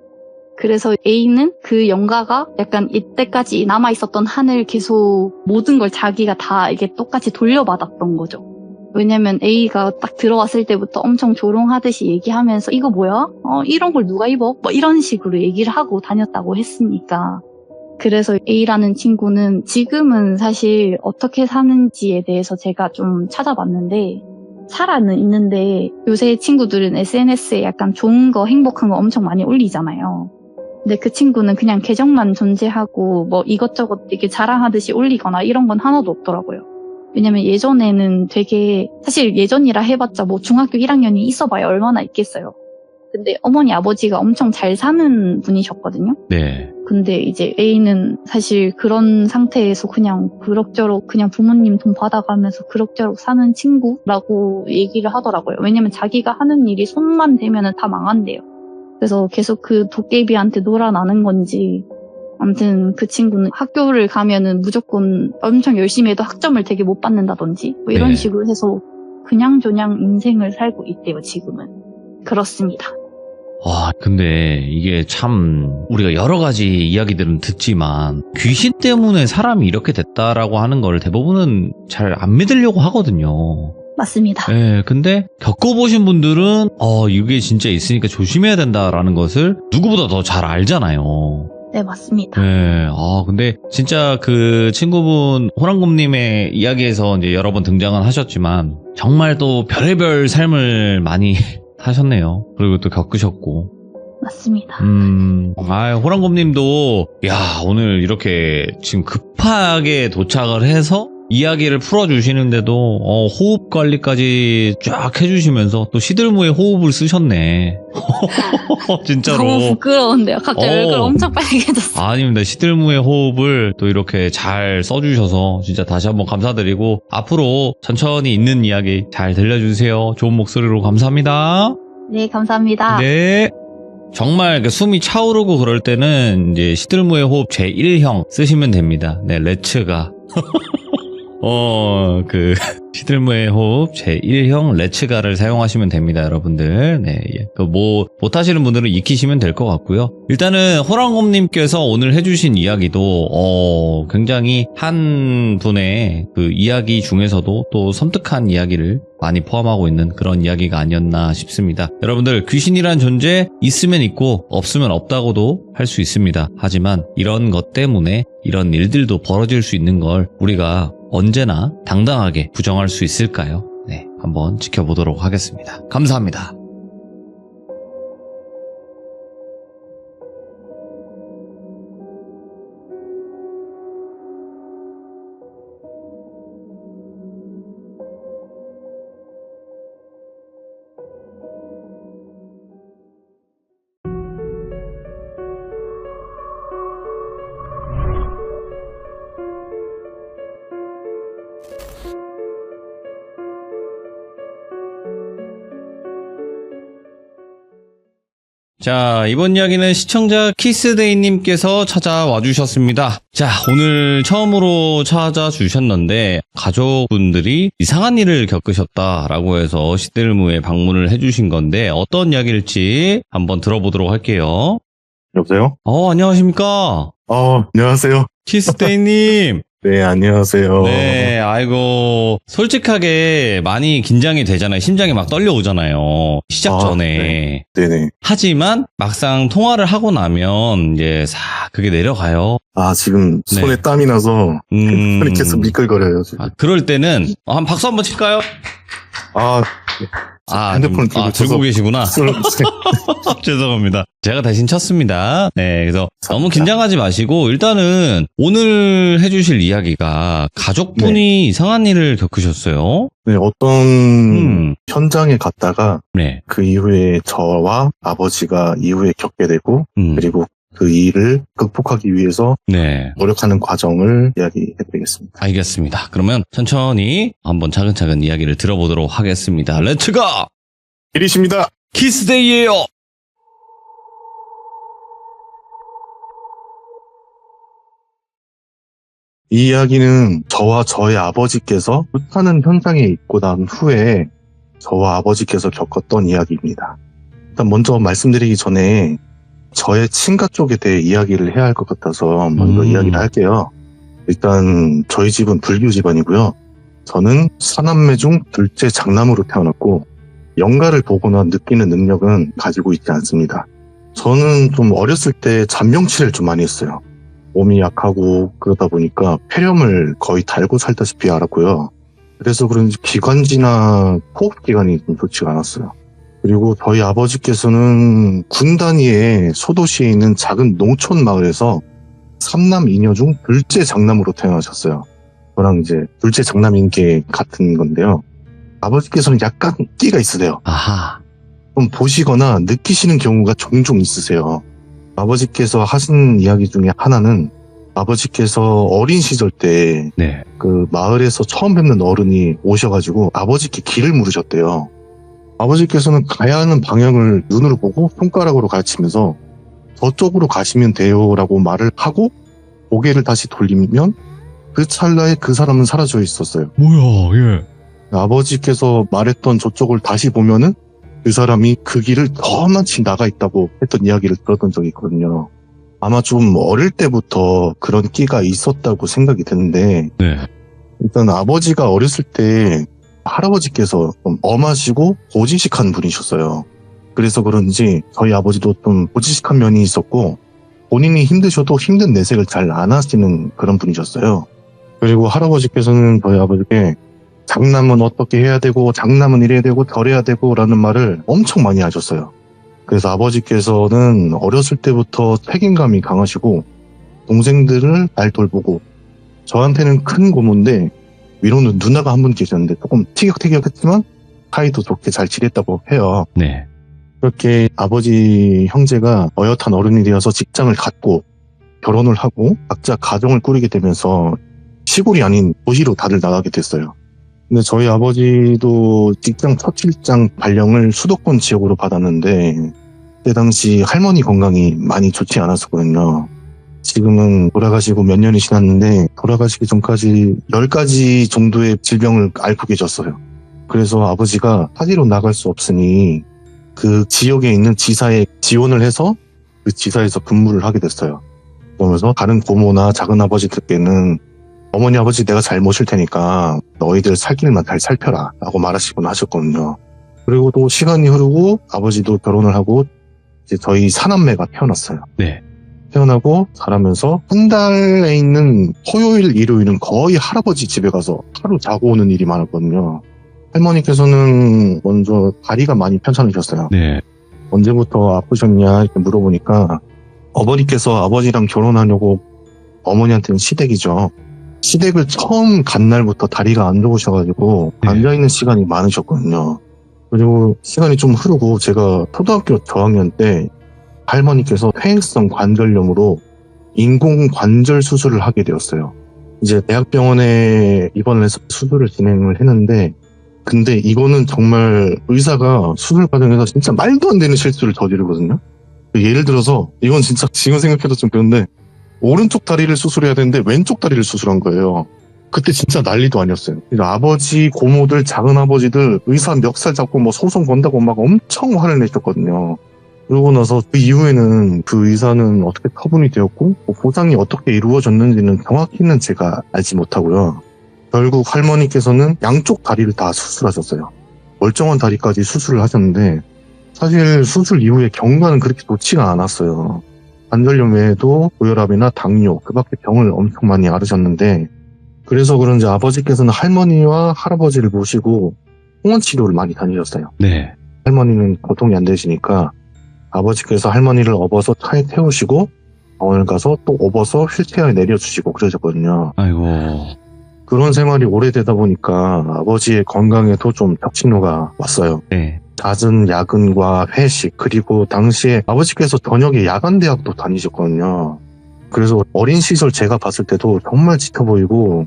그래서 A는 그 영가가 약간 이때까지 남아있었던 한을 계속 모든 걸 자기가 다 이게 똑같이 돌려받았던 거죠. 왜냐면 A가 딱 들어왔을 때부터 엄청 조롱하듯이 얘기하면서 이거 뭐야? 이런 걸 누가 입어? 뭐 이런 식으로 얘기를 하고 다녔다고 했으니까. 그래서 A라는 친구는 지금은 사실 어떻게 사는지에 대해서 제가 좀 찾아봤는데 살아는 있는데 요새 친구들은 SNS에 약간 좋은 거 행복한 거 엄청 많이 올리잖아요. 근데 그 친구는 그냥 계정만 존재하고 뭐 이것저것 이렇게 자랑하듯이 올리거나 이런 건 하나도 없더라고요. 왜냐면 예전에는 되게 사실 예전이라 해봤자 뭐 중학교 1학년이 있어봐야 얼마나 있겠어요. 근데 어머니 아버지가 엄청 잘 사는 분이셨거든요. 네. 근데 이제 A는 사실 그런 상태에서 그냥 그럭저럭 그냥 부모님 돈 받아가면서 그럭저럭 사는 친구라고 얘기를 하더라고요. 왜냐면 자기가 하는 일이 손만 대면은 다 망한대요. 그래서 계속 그 도깨비한테 놀아나는 건지 아무튼 그 친구는 학교를 가면은 무조건 엄청 열심히 해도 학점을 되게 못 받는다든지 뭐 이런 네. 식으로 해서 그냥저냥 인생을 살고 있대요, 지금은. 그렇습니다. 와, 근데 이게 참 우리가 여러 가지 이야기들은 듣지만 귀신 때문에 사람이 이렇게 됐다라고 하는 걸 대부분은 잘 안 믿으려고 하거든요. 맞습니다. 네, 근데 겪어보신 분들은 이게 진짜 있으니까 조심해야 된다라는 것을 누구보다 더 잘 알잖아요. 네, 맞습니다. 네, 근데 진짜 그 친구분 호랑곰님의 이야기에서 이제 여러 번 등장은 하셨지만 정말 또 별의별 삶을 많이 하셨네요. 그리고 또 겪으셨고. 맞습니다. 호랑곰님도 오늘 이렇게 지금 급하게 도착을 해서 이야기를 풀어주시는데도 호흡 관리까지 쫙 해주시면서 또 시들무에 호흡을 쓰셨네. 진짜로. 너무 부끄러운데요. 갑자기 얼굴 엄청 빨개졌어요. 아닙니다. 시들무의 호흡을 또 이렇게 잘 써주셔서 진짜 다시 한번 감사드리고 앞으로 천천히 있는 이야기 잘 들려주세요. 좋은 목소리로 감사합니다. 네, 감사합니다. 네. 정말 숨이 차오르고 그럴 때는 이제 시들무의 호흡 제1형 쓰시면 됩니다. 네, 레츠가. 시들무의 호흡 제1형 레츠가를 사용하시면 됩니다, 여러분들. 네, 못하시는 분들은 익히시면 될 것 같고요. 일단은 호랑곰님께서 오늘 해주신 이야기도 굉장히 한 분의 그 이야기 중에서도 또 섬뜩한 이야기를 많이 포함하고 있는 그런 이야기가 아니었나 싶습니다. 여러분들, 귀신이란 존재 있으면 있고 없으면 없다고도 할 수 있습니다. 하지만 이런 것 때문에 이런 일들도 벌어질 수 있는 걸 우리가 언제나 당당하게 부정할 수 있을까요? 네, 한번 지켜보도록 하겠습니다. 감사합니다. 자, 이번 이야기는 시청자 키스데이님께서 찾아와 주셨습니다. 자, 오늘 처음으로 찾아주셨는데 가족분들이 이상한 일을 겪으셨다라고 해서 시들무에 방문을 해주신 건데 어떤 이야기일지 한번 들어보도록 할게요. 여보세요? 안녕하십니까? 안녕하세요. 키스데이님. 네, 안녕하세요. 네, 아이고, 솔직하게 많이 긴장이 되잖아요. 심장이 막 떨려오잖아요. 시작 전에. 네네. 하지만 막상 통화를 하고 나면 이제 싹 그게 내려가요. 지금 손에 네. 땀이 나서 손이 계속 미끌거려요, 지금. 그럴 때는 한 박수 한번 칠까요? 핸드폰을 들고 들고 계시구나. 죄송합니다. 제가 대신 쳤습니다. 네, 그래서 너무 긴장하지 마시고 일단은 오늘 해주실 이야기가 가족분이 이상한 일을 겪으셨어요. 네, 어떤 현장에 갔다가 네. 그 이후에 저와 아버지가 이후에 겪게 되고 음. 그리고 그 일을 극복하기 위해서 네. 노력하는 과정을 이야기해드리겠습니다. 알겠습니다. 그러면 천천히 한번 차근차근 이야기를 들어보도록 하겠습니다. 렛츠고! 일이십니다. 키스데이예요. 이 이야기는 저와 저의 아버지께서 불타는 현장에 있고 난 후에 저와 아버지께서 겪었던 이야기입니다. 일단 먼저 말씀드리기 전에 저의 친가 쪽에 대해 이야기를 해야 할 것 같아서 먼저 이야기를 할게요. 일단 저희 집은 불교 집안이고요. 저는 사남매 중 둘째 장남으로 태어났고 영가를 보거나 느끼는 능력은 가지고 있지 않습니다. 저는 좀 어렸을 때 잔병치레를 좀 많이 했어요. 몸이 약하고 그러다 보니까 폐렴을 거의 달고 살다시피 앓았고요. 그래서 그런지 기관지나 호흡기관이 좀 좋지가 않았어요. 그리고 저희 아버지께서는 군 단위의 소도시에 있는 작은 농촌 마을에서 3남 2녀 중 둘째 장남으로 태어나셨어요. 저랑 이제 둘째 장남인 게 같은 건데요. 아버지께서는 약간 끼가 있으세요. 아하. 좀 보시거나 느끼시는 경우가 종종 있으세요. 아버지께서 하신 이야기 중에 하나는 아버지께서 어린 시절 때 네. 그 마을에서 처음 뵙는 어른이 오셔가지고 아버지께 길을 물으셨대요. 아버지께서는 가야 하는 방향을 눈으로 보고 손가락으로 가르치면서 저쪽으로 가시면 돼요라고 말을 하고 고개를 다시 돌리면 그 찰나에 그 사람은 사라져 있었어요. 뭐야, 예. 아버지께서 말했던 저쪽을 다시 보면은 그 사람이 그 길을 저만치 나가 있다고 했던 이야기를 들었던 적이 있거든요. 아마 좀 어릴 때부터 그런 끼가 있었다고 생각이 드는데 네. 일단 아버지가 어렸을 때 할아버지께서 좀 엄하시고 고지식한 분이셨어요. 그래서 그런지 저희 아버지도 좀 고지식한 면이 있었고 본인이 힘드셔도 힘든 내색을 잘 안 하시는 그런 분이셨어요. 그리고 할아버지께서는 저희 아버지께 장남은 어떻게 해야 되고 장남은 이래야 되고 저래야 되고 라는 말을 엄청 많이 하셨어요. 그래서 아버지께서는 어렸을 때부터 책임감이 강하시고 동생들을 잘 돌보고 저한테는 큰 고모인데 위로는 누나가 한 분 계셨는데 조금 티격태격했지만 사이도 좋게 잘 지냈다고 해요. 네. 그렇게 아버지 형제가 어엿한 어른이 되어서 직장을 갖고 결혼을 하고 각자 가정을 꾸리게 되면서 시골이 아닌 도시로 다들 나가게 됐어요. 근데 저희 아버지도 직장 첫 출장 발령을 수도권 지역으로 받았는데 그때 당시 할머니 건강이 많이 좋지 않았었거든요. 지금은 돌아가시고 몇 년이 지났는데 돌아가시기 전까지 10가지 정도의 질병을 앓고 계셨어요. 그래서 아버지가 타지로 나갈 수 없으니 그 지역에 있는 지사에 지원을 해서 그 지사에서 근무를 하게 됐어요. 그러면서 다른 고모나 작은 아버지들께는 어머니 아버지 내가 잘 모실 테니까 너희들 살 길만 잘 살펴라 라고 말하시곤 하셨거든요. 그리고 또 시간이 흐르고 아버지도 결혼을 하고 이제 저희 사남매가 태어났어요. 네. 태어나고 자라면서 한 달에 있는 토요일, 일요일은 거의 할아버지 집에 가서 하루 자고 오는 일이 많았거든요. 할머니께서는 먼저 다리가 많이 편찮으셨어요. 네. 언제부터 아프셨냐 이렇게 물어보니까 어머니께서 아버지랑 결혼하려고 어머니한테는 시댁이죠. 시댁을 처음 간 날부터 다리가 안 좋으셔가지고 네. 앉아있는 시간이 많으셨거든요. 그리고 시간이 좀 흐르고 제가 초등학교 저학년 때 할머니께서 퇴행성 관절염으로 인공 관절 수술을 하게 되었어요. 이제 대학병원에 입원을 해서 수술을 진행을 했는데 근데 이거는 정말 의사가 수술 과정에서 진짜 말도 안 되는 실수를 저지르거든요. 예를 들어서 이건 진짜 지금 생각해도 좀 그런데 오른쪽 다리를 수술해야 되는데 왼쪽 다리를 수술한 거예요. 그때 진짜 난리도 아니었어요. 아버지, 고모들, 작은아버지들 의사 멱살 잡고 뭐 소송 건다고 막 엄청 화를 내셨거든요. 그러고 나서 그 이후에는 그 의사는 어떻게 처분이 되었고 보상이 어떻게 이루어졌는지는 정확히는 제가 알지 못하고요. 결국 할머니께서는 양쪽 다리를 다 수술하셨어요. 멀쩡한 다리까지 수술을 하셨는데 사실 수술 이후에 경과는 그렇게 좋지가 않았어요. 관절염 외에도 고혈압이나 당뇨 그 밖에 병을 엄청 많이 앓으셨는데 그래서 그런지 아버지께서는 할머니와 할아버지를 모시고 통원치료를 많이 다니셨어요. 네. 할머니는 고통이 안 되시니까 아버지께서 할머니를 업어서 차에 태우시고 병원을 가서 또 업어서 휠체어에 내려주시고 그러셨거든요. 아이고. 그런 생활이 오래되다 보니까 아버지의 건강에도 좀 벽진로가 왔어요. 네. 잦은 야근과 회식, 그리고 당시에 아버지께서 저녁에 야간대학도 다니셨거든요. 그래서 어린 시절 제가 봤을 때도 정말 짙어 보이고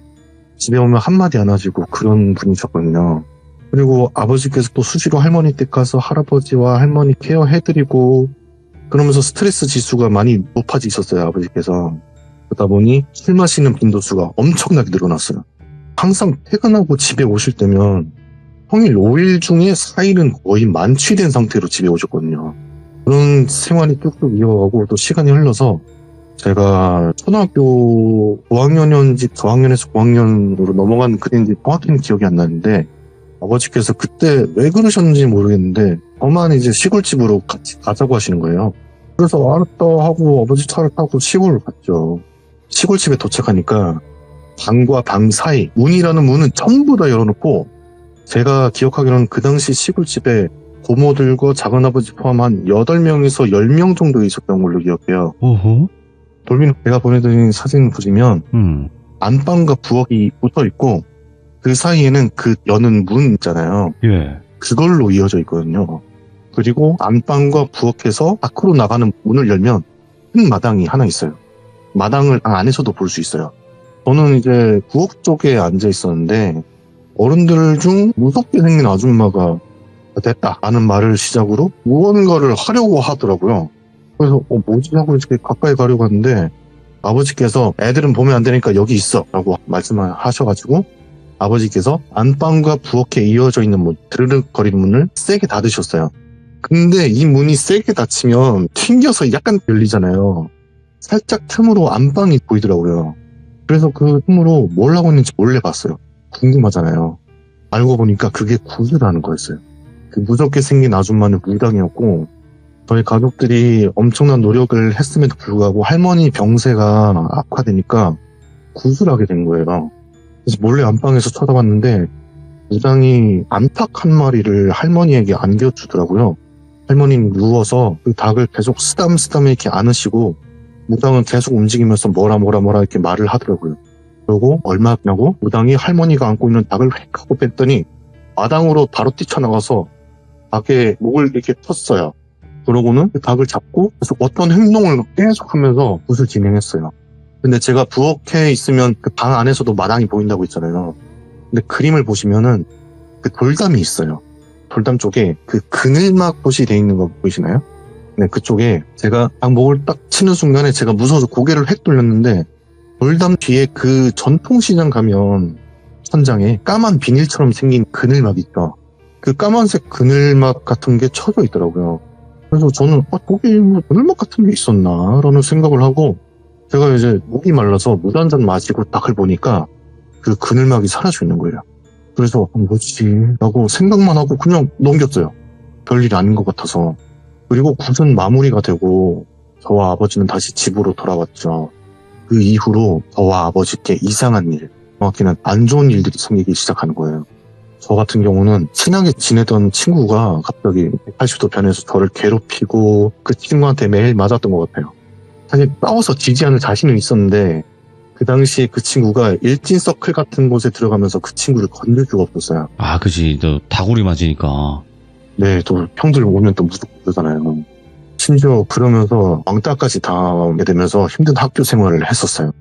집에 오면 한마디 안 하시고 그런 분이셨거든요. 그리고 아버지께서 또 수시로 할머니 댁 가서 할아버지와 할머니 케어해드리고 그러면서 스트레스 지수가 많이 높아지셨어요, 아버지께서. 그러다 보니 술 마시는 빈도수가 엄청나게 늘어났어요. 항상 퇴근하고 집에 오실 때면 평일 5일 중에 4일은 거의 만취된 상태로 집에 오셨거든요. 그런 생활이 뚝뚝 이어가고 또 시간이 흘러서 제가 초등학교 5학년인지 저학년에서 5학년으로 넘어간 그때인지 정확히는 기억이 안 나는데 아버지께서 그때 왜 그러셨는지 모르겠는데 저만 이제 시골집으로 같이 가자고 하시는 거예요. 그래서 알았다 하고 아버지 차를 타고 시골을 갔죠. 시골집에 도착하니까 방과 방 사이 문이라는 문은 전부 다 열어놓고 제가 기억하기로는 그 당시 시골집에 고모들과 작은아버지 포함한 8명에서 10명 정도 있었던 걸로 기억해요. 오호. 돌미는 제가 보내드린 사진 보시면 안방과 부엌이 붙어있고 그 사이에는 그 여는 문 있잖아요. 예. 그걸로 이어져 있거든요. 그리고 안방과 부엌에서 밖으로 나가는 문을 열면 큰 마당이 하나 있어요. 마당을 방 안에서도 볼 수 있어요. 저는 이제 부엌 쪽에 앉아 있었는데 어른들 중 무섭게 생긴 아줌마가 됐다라는 말을 시작으로 무언가를 하려고 하더라고요. 그래서 뭐지 하고 이렇게 가까이 가려고 하는데 아버지께서 애들은 보면 안 되니까 여기 있어 라고 말씀을 하셔가지고 아버지께서 안방과 부엌에 이어져 있는 문, 드르륵거리는 문을 세게 닫으셨어요. 근데 이 문이 세게 닫히면 튕겨서 약간 열리잖아요. 살짝 틈으로 안방이 보이더라고요. 그래서 그 틈으로 뭘 하고 있는지 몰래 봤어요. 궁금하잖아요. 알고 보니까 그게 구슬하는 거였어요. 그 무섭게 생긴 아줌마는 무당이었고 저희 가족들이 엄청난 노력을 했음에도 불구하고 할머니 병세가 악화되니까 구슬하게 된 거예요. 그래서 몰래 안방에서 쳐다봤는데 무당이 암탉 한 마리를 할머니에게 안겨주더라고요. 할머니는 누워서 그 닭을 계속 쓰담쓰담 이렇게 안으시고 무당은 계속 움직이면서 뭐라 이렇게 말을 하더라고요. 그리고 얼마 지나고 무당이 할머니가 안고 있는 닭을 획 하고 뺐더니 마당으로 바로 뛰쳐나가서 닭의 목을 이렇게 쳤어요. 그러고는 그 닭을 잡고 계속 어떤 행동을 계속 하면서 굿을 진행했어요. 근데 제가 부엌에 있으면 그 방 안에서도 마당이 보인다고 했잖아요. 근데 그림을 보시면은 그 돌담이 있어요. 돌담 쪽에 그 그늘막 봇이 돼 있는 거 보이시나요? 네, 그쪽에 제가 닭 목을 딱 치는 순간에 제가 무서워서 고개를 획 돌렸는데 돌담 뒤에 그 전통시장 가면 천장에 까만 비닐처럼 생긴 그늘막 있죠. 그 까만색 그늘막 같은 게 쳐져 있더라고요. 그래서 저는 거기 뭐 그늘막 같은 게 있었나 라는 생각을 하고 제가 이제 목이 말라서 물 한 잔 마시고 닭을 보니까 그 그늘막이 사라져 있는 거예요. 그래서 뭐지? 라고 생각만 하고 그냥 넘겼어요. 별일이 아닌 것 같아서. 그리고 굿은 마무리가 되고 저와 아버지는 다시 집으로 돌아왔죠. 그 이후로 저와 아버지께 이상한 일, 정확히는 안 좋은 일들이 생기기 시작하는 거예요. 저 같은 경우는 친하게 지내던 친구가 갑자기 180도 변해서 저를 괴롭히고 그 친구한테 매일 맞았던 것 같아요. 사실 싸워서 지지 않을 자신은 있었는데 그 당시에 그 친구가 일진서클 같은 곳에 들어가면서 그 친구를 건들 수가 없었어요. 아, 그치. 너 다구리 맞으니까. 네, 또 형들 오면 또 무섭고 그러잖아요. 심지어 그러면서 왕따까지 당하게 되면서 힘든 학교 생활을 했었어요.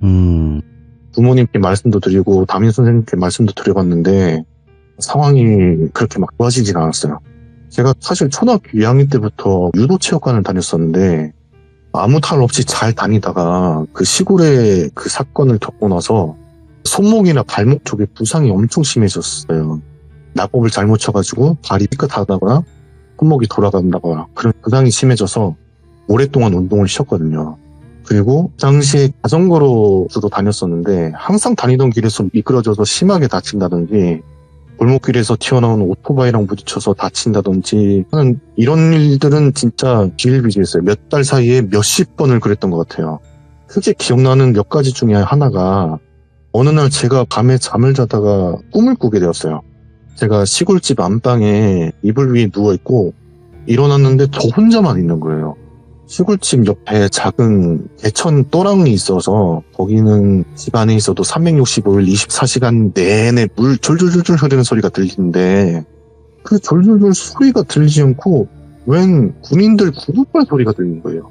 부모님께 말씀도 드리고 담임 선생님께 말씀도 드려봤는데 상황이 그렇게 막 좋아지진 않았어요. 제가 사실 초등학교 2학년 때부터 유도체육관을 다녔었는데 아무 탈 없이 잘 다니다가 그 시골에 그 사건을 겪고 나서 손목이나 발목 쪽에 부상이 엄청 심해졌어요. 낙법을 잘못 쳐가지고 발이 삐끗하다거나 손목이 돌아간다거나 그런 부상이 심해져서 오랫동안 운동을 쉬었거든요. 그리고 그 당시에 자전거로 주로 다녔었는데 항상 다니던 길에서 미끄러져서 심하게 다친다든지 골목길에서 튀어나오는 오토바이랑 부딪혀서 다친다든지 하는 이런 일들은 진짜 비일비재했어요. 몇 달 사이에 몇십 번을 그랬던 것 같아요. 크게 기억나는 몇 가지 중에 하나가 어느 날 제가 밤에 잠을 자다가 꿈을 꾸게 되었어요. 제가 시골집 안방에 이불 위에 누워있고 일어났는데 저 혼자만 있는 거예요. 시골집 옆에 작은 개천 또랑이 있어서 거기는 집 안에 있어도 365일 24시간 내내 물 졸졸졸 흐르는 소리가 들리는데 그 졸졸졸 소리가 들리지 않고 웬 군인들 구두발 소리가 들리는 거예요.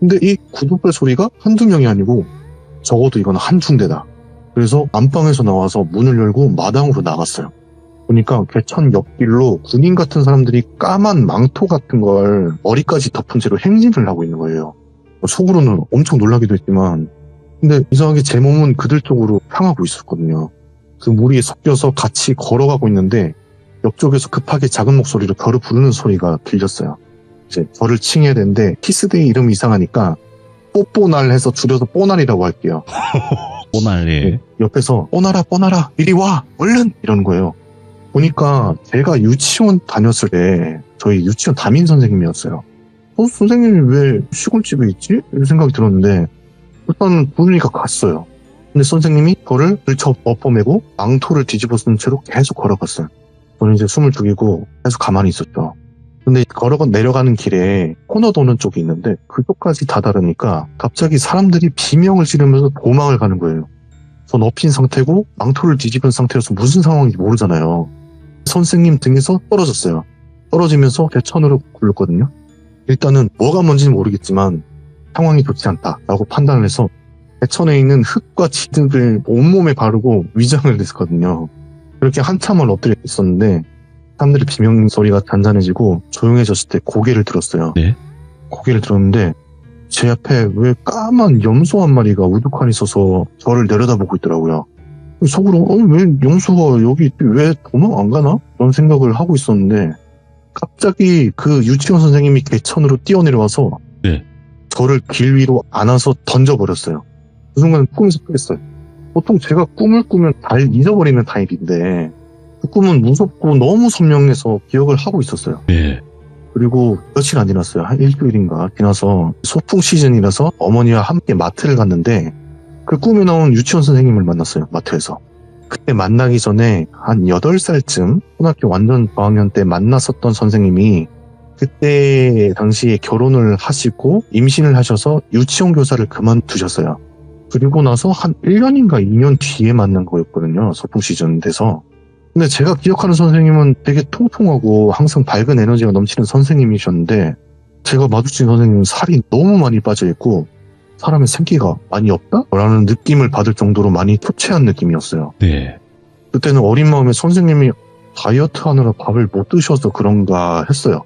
근데 이 구두발 소리가 한두 명이 아니고 적어도 이건 한 중대다. 그래서 안방에서 나와서 문을 열고 마당으로 나갔어요. 보니까 개천 옆길로 군인 같은 사람들이 까만 망토 같은 걸 머리까지 덮은 채로 행진을 하고 있는 거예요. 속으로는 엄청 놀라기도 했지만 근데 이상하게 제 몸은 그들 쪽으로 향하고 있었거든요. 그 무리에 섞여서 같이 걸어가고 있는데 옆쪽에서 급하게 작은 목소리로 저를 부르는 소리가 들렸어요. 이제 저를 칭해야 되는데 키스데이 이름이 이상하니까 뽀뽀날 해서 줄여서 뽀날이라고 할게요. 뽀날리. 옆에서 뽀나라 이리 와 얼른 이러는 거예요. 보니까 제가 유치원 다녔을 때 저희 유치원 담임 선생님이었어요. 선생님이 왜 시골집에 있지? 이런 생각이 들었는데 일단 부르니까 갔어요. 근데 선생님이 저를 들쳐 엎어매고 망토를 뒤집어 쓴 채로 계속 걸어갔어요. 저는 이제 숨을 죽이고 계속 가만히 있었죠. 근데 내려가는 길에 코너 도는 쪽이 있는데 그쪽까지 다다르니까 갑자기 사람들이 비명을 지르면서 도망을 가는 거예요. 전 엎인 상태고 망토를 뒤집은 상태여서 무슨 상황인지 모르잖아요. 선생님 등에서 떨어졌어요. 떨어지면서 개천으로 굴렀거든요. 일단은 뭐가 뭔지는 모르겠지만 상황이 좋지 않다라고 판단을 해서 개천에 있는 흙과 지득을 온몸에 바르고 위장을 했거든요. 그렇게 한참을 엎드려 있었는데 사람들의 비명 소리가 잔잔해지고 조용해졌을 때 고개를 들었어요. 네? 고개를 들었는데 제 앞에 왜 까만 염소 한 마리가 우두커니 서서 저를 내려다보고 있더라고요. 속으로 왜 염소가 여기 있지? 왜 도망 안 가나? 그런 생각을 하고 있었는데 갑자기 그 유치원 선생님이 개천으로 뛰어내려와서 네. 저를 길 위로 안아서 던져버렸어요. 그 순간 꿈에서 깼어요. 보통 제가 꿈을 꾸면 잘 잊어버리는 타입인데 그 꿈은 무섭고 너무 선명해서 기억을 하고 있었어요. 네. 그리고 며칠 안 지났어요. 한 일주일인가 지나서 소풍 시즌이라서 어머니와 함께 마트를 갔는데 그 꿈에 나온 유치원 선생님을 만났어요. 마트에서. 그때 만나기 전에 한 8살쯤 초등학교 완전 저학년 때 만났었던 선생님이 그때 당시에 결혼을 하시고 임신을 하셔서 유치원 교사를 그만두셨어요. 그리고 나서 한 1년인가 2년 뒤에 만난 거였거든요. 소풍 시즌 돼서. 근데 제가 기억하는 선생님은 되게 통통하고 항상 밝은 에너지가 넘치는 선생님이셨는데 제가 마주친 선생님은 살이 너무 많이 빠져있고 사람의 생기가 많이 없다? 라는 느낌을 받을 정도로 많이 초췌한 느낌이었어요. 네. 그때는 어린 마음에 선생님이 다이어트 하느라 밥을 못 드셔서 그런가 했어요.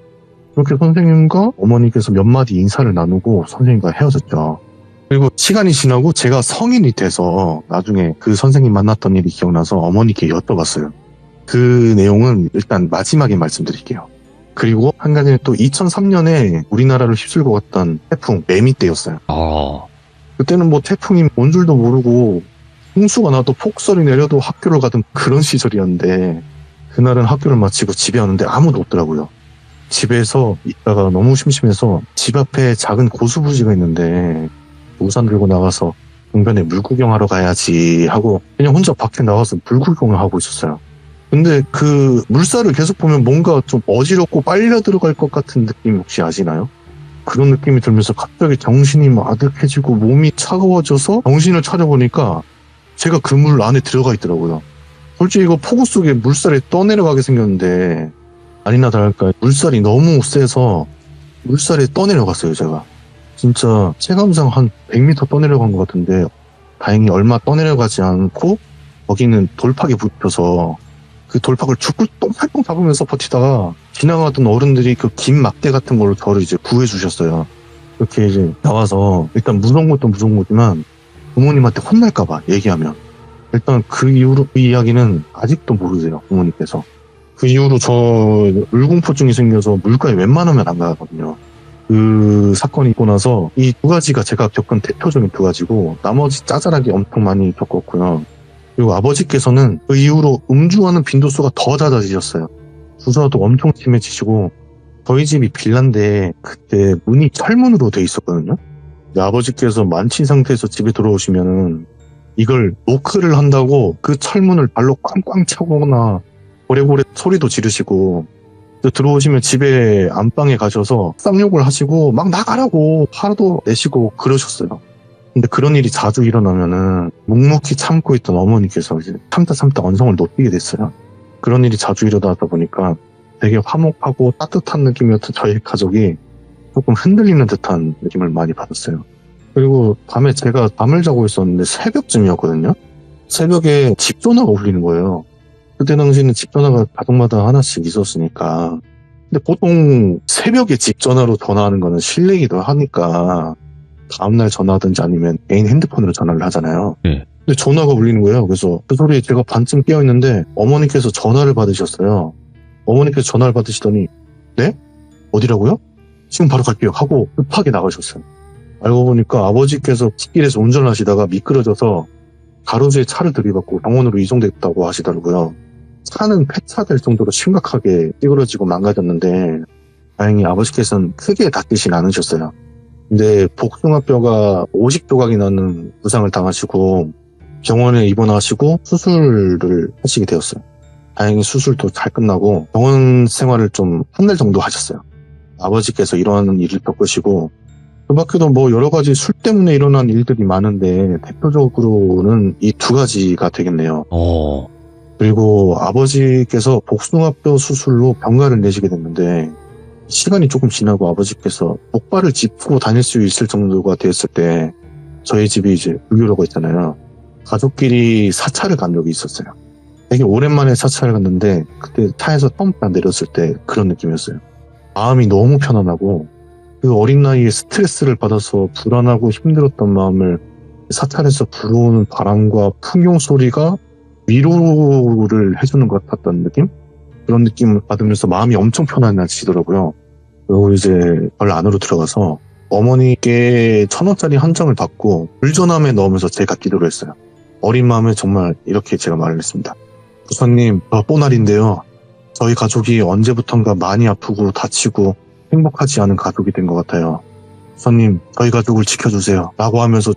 그렇게 선생님과 어머니께서 몇 마디 인사를 나누고 선생님과 헤어졌죠. 그리고 시간이 지나고 제가 성인이 돼서 나중에 그 선생님 만났던 일이 기억나서 어머니께 여쭤봤어요. 그 내용은 일단 마지막에 말씀드릴게요. 그리고 한 가지는 또 2003년에 우리나라를 휩쓸고 갔던 태풍 매미 때였어요. 그때는 뭐 태풍이 온 줄도 모르고 홍수가 나도 폭설이 내려도 학교를 가던 그런 시절이었는데 그날은 학교를 마치고 집에 왔는데 아무도 없더라고요. 집에서 있다가 너무 심심해서 집 앞에 작은 고수부지가 있는데 우산 들고 나가서 동변에 물구경하러 가야지 하고 그냥 혼자 밖에 나가서 물구경을 하고 있었어요. 근데 그 물살을 계속 보면 뭔가 좀 어지럽고 빨려 들어갈 것 같은 느낌 혹시 아시나요? 그런 느낌이 들면서 갑자기 정신이 아득해지고 몸이 차가워져서 정신을 차려보니까 제가 그 물 안에 들어가 있더라고요. 솔직히 이거 폭우 속에 물살이 떠내려가게 생겼는데 아니나 다를까 물살이 너무 세서 물살에 떠내려갔어요. 제가 진짜 체감상 한 100m 떠내려간 것 같은데 다행히 얼마 떠내려가지 않고 거기는 돌팍이 붙여서 그 돌팍을 죽을 똥팔똥 잡으면서 버티다가 지나가던 어른들이 그 긴 막대 같은 걸로 저를 이제 구해주셨어요. 그렇게 이제 나와서 일단 무서운 것도 무서운 거지만 부모님한테 혼날까봐 얘기하면 일단 그 이후로 그 이야기는 아직도 모르세요. 부모님께서. 그 이후로 저 물공포증이 생겨서 물가에 웬만하면 안 가거든요. 그 사건이 있고 나서 이 두 가지가 제가 겪은 대표적인 두 가지고 나머지 짜잘하게 엄청 많이 겪었고요. 그리고 아버지께서는 그 이후로 음주하는 빈도수가 더 잦아지셨어요. 주사도 엄청 심해지시고 저희 집이 빌라인데 그때 문이 철문으로 돼 있었거든요. 아버지께서 만취 상태에서 집에 들어오시면은 이걸 노크를 한다고 그 철문을 발로 꽝꽝 차거나 고래고래 소리도 지르시고 들어오시면 집에 안방에 가셔서 쌍욕을 하시고 막 나가라고 화도 내시고 그러셨어요. 근데 그런 일이 자주 일어나면은 묵묵히 참고 있던 어머니께서 이제 참다 언성을 높이게 됐어요. 그런 일이 자주 일어나다 보니까 되게 화목하고 따뜻한 느낌이었던 저희 가족이 조금 흔들리는 듯한 느낌을 많이 받았어요. 그리고 밤에 제가 잠을 자고 있었는데 새벽쯤이었거든요. 새벽에 집 전화가 울리는 거예요. 그때 당시에는 집 전화가 가족마다 하나씩 있었으니까. 근데 보통 새벽에 집 전화로 전화하는 거는 실례기도 하니까 다음날 전화하든지 아니면 개인 핸드폰으로 전화를 하잖아요. 네. 근데 전화가 울리는 거예요. 그래서 그 소리에 제가 반쯤 깨어있는데 어머니께서 전화를 받으셨어요. 어머니께서 전화를 받으시더니 네? 어디라고요? 지금 바로 갈게요 하고 급하게 나가셨어요. 알고 보니까 아버지께서 뒷길에서 운전을 하시다가 미끄러져서 가로수에 차를 들이받고 병원으로 이송됐다고 하시더라고요. 차는 폐차될 정도로 심각하게 찌그러지고 망가졌는데 다행히 아버지께서는 크게 다치진 않으셨어요. 근데 복숭아뼈가 50조각이 나는 부상을 당하시고 병원에 입원하시고 수술을 하시게 되었어요. 다행히 수술도 잘 끝나고 병원 생활을 좀 한 달 정도 하셨어요. 아버지께서 이러한 일을 겪으시고 그 밖에도 뭐 여러 가지 술 때문에 일어난 일들이 많은데 대표적으로는 이 두 가지가 되겠네요. 그리고 아버지께서 복숭아뼈 수술로 병가를 내시게 됐는데 시간이 조금 지나고 아버지께서 목발을 짚고 다닐 수 있을 정도가 됐을 때 저희 집이 이제 불교로가 있잖아요. 가족끼리 사찰을 간 적이 있었어요. 되게 오랜만에 사찰을 갔는데 그때 차에서 처음 내렸을 때 그런 느낌이었어요. 마음이 너무 편안하고 그 어린 나이에 스트레스를 받아서 불안하고 힘들었던 마음을 사찰에서 불어오는 바람과 풍경 소리가 위로를 해주는 것 같았던 느낌? 그런 느낌을 받으면서 마음이 엄청 편안해지더라고요. 그리고 이제 절 안으로 들어가서 어머니께 1,000원짜리 한 장을 받고 불전함에 넣으면서 제가 기도를 했어요. 어린 마음에 정말 이렇게 제가 말을 했습니다. 부처님, 저 뽀날인데요. 저희 가족이 언제부턴가 많이 아프고 다치고 행복하지 않은 가족이 된 것 같아요. 부처님, 저희 가족을 지켜주세요. 라고 하면서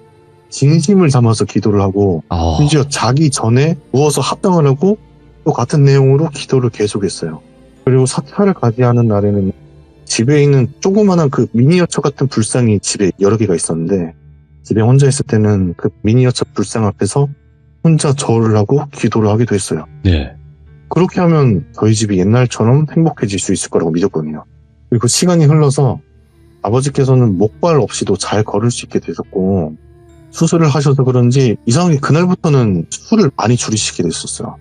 진심을 담아서 기도를 하고 심지어 자기 전에 누워서 합당을 하고 또 같은 내용으로 기도를 계속했어요. 그리고 사찰을 가지 않은 날에는 집에 있는 조그마한 그 미니어처 같은 불상이 집에 여러 개가 있었는데 집에 혼자 있을 때는 그 미니어처 불상 앞에서 혼자 절을 하고 기도를 하기도 했어요. 네. 그렇게 하면 저희 집이 옛날처럼 행복해질 수 있을 거라고 믿었거든요. 그리고 시간이 흘러서 아버지께서는 목발 없이도 잘 걸을 수 있게 되셨고 수술을 하셔서 그런지 이상하게 그날부터는 술을 많이 줄이시게 됐었어요.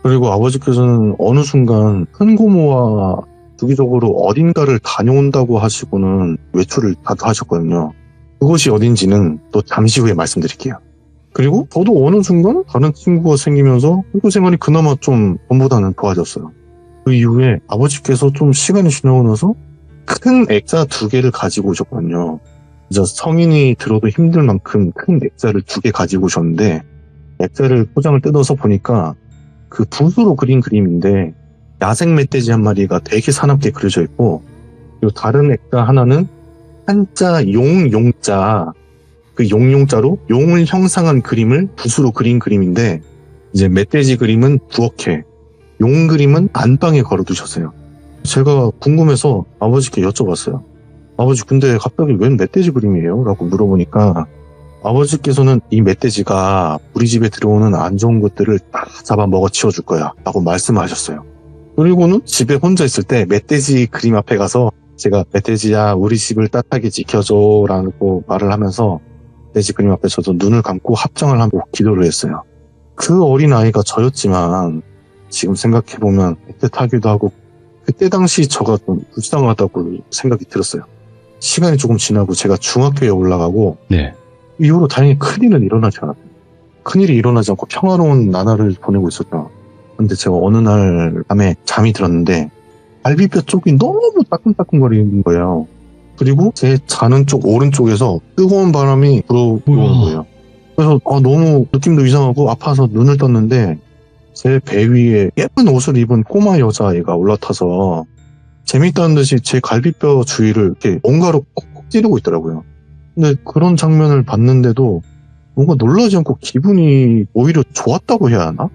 그리고 아버지께서는 어느 순간 큰 고모와 주기적으로 어딘가를 다녀온다고 하시고는 외출을 자주 하셨거든요. 그것이 어딘지는 또 잠시 후에 말씀드릴게요. 그리고 저도 어느 순간 다른 친구가 생기면서 학교 생활이 그나마 좀 전보다는 좋아졌어요. 그 이후에 아버지께서 좀 시간이 지나고 나서 큰 액자 2개를 가지고 오셨거든요. 진짜 성인이 들어도 힘들 만큼 큰 액자를 2개 가지고 오셨는데 액자를 포장을 뜯어서 보니까 그 붓으로 그린 그림인데 야생 멧돼지 한 마리가 되게 사납게 그려져 있고 그리고 다른 액자 하나는 한자 용자 그 용자로 용을 형상한 그림을 붓으로 그린 그림인데 이제 멧돼지 그림은 부엌에 용 그림은 안방에 걸어두셨어요. 제가 궁금해서 아버지께 여쭤봤어요. 아버지 근데 갑자기 웬 멧돼지 그림이에요? 라고 물어보니까 아버지께서는 이 멧돼지가 우리 집에 들어오는 안 좋은 것들을 다 잡아 먹어 치워줄 거야 라고 말씀하셨어요. 그리고는 집에 혼자 있을 때 멧돼지 그림 앞에 가서 제가 멧돼지야 우리 집을 따뜻하게 지켜줘 라고 말을 하면서 멧돼지 그림 앞에 저도 눈을 감고 합장을 하고 기도를 했어요. 그 어린아이가 저였지만 지금 생각해보면 애틋하기도 하고 그때 당시 저가 좀 불쌍하다고 생각이 들었어요. 시간이 조금 지나고 제가 중학교에 올라가고 네. 이후로 다행히 큰일은 일어나지 않았어요. 큰일이 일어나지 않고 평화로운 나날을 보내고 있었죠. 근데 제가 어느 날 밤에 잠이 들었는데 갈비뼈 쪽이 너무 따끔따끔거리는 거예요. 그리고 제 자는 쪽 오른쪽에서 뜨거운 바람이 불어오는 거예요. 그래서 너무 느낌도 이상하고 아파서 눈을 떴는데 제 배 위에 예쁜 옷을 입은 꼬마 여자아이가 올라타서 재밌다는 듯이 제 갈비뼈 주위를 이렇게 뭔가로 콕콕 찌르고 있더라고요. 근데 그런 장면을 봤는데도 뭔가 놀라지 않고 기분이 오히려 좋았다고 해야 하나?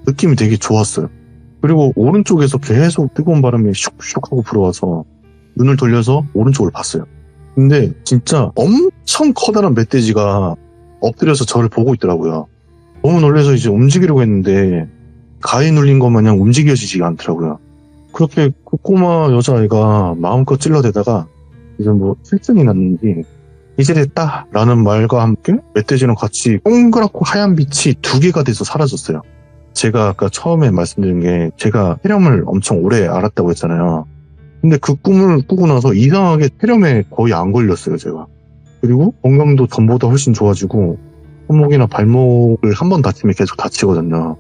느낌이 되게 좋았어요. 그리고 오른쪽에서 계속 뜨거운 바람이 슉슉 하고 불어와서 눈을 돌려서 오른쪽을 봤어요. 근데 진짜 엄청 커다란 멧돼지가 엎드려서 저를 보고 있더라고요. 너무 놀라서 이제 움직이려고 했는데 가에 눌린 것 마냥 움직여지지가 않더라고요. 그렇게 그 꼬마 여자아이가 마음껏 찔러대다가 이제 뭐 실증이 났는지 이제 됐다 라는 말과 함께 멧돼지랑 같이 동그랗고 하얀 빛이 두 개가 돼서 사라졌어요. 제가 아까 처음에 말씀드린 게 제가 폐렴을 엄청 오래 앓았다고 했잖아요. 근데 그 꿈을 꾸고 나서 이상하게 폐렴에 거의 안 걸렸어요, 제가. 그리고 건강도 전보다 훨씬 좋아지고 손목이나 발목을 한 번 다치면 계속 다치거든요.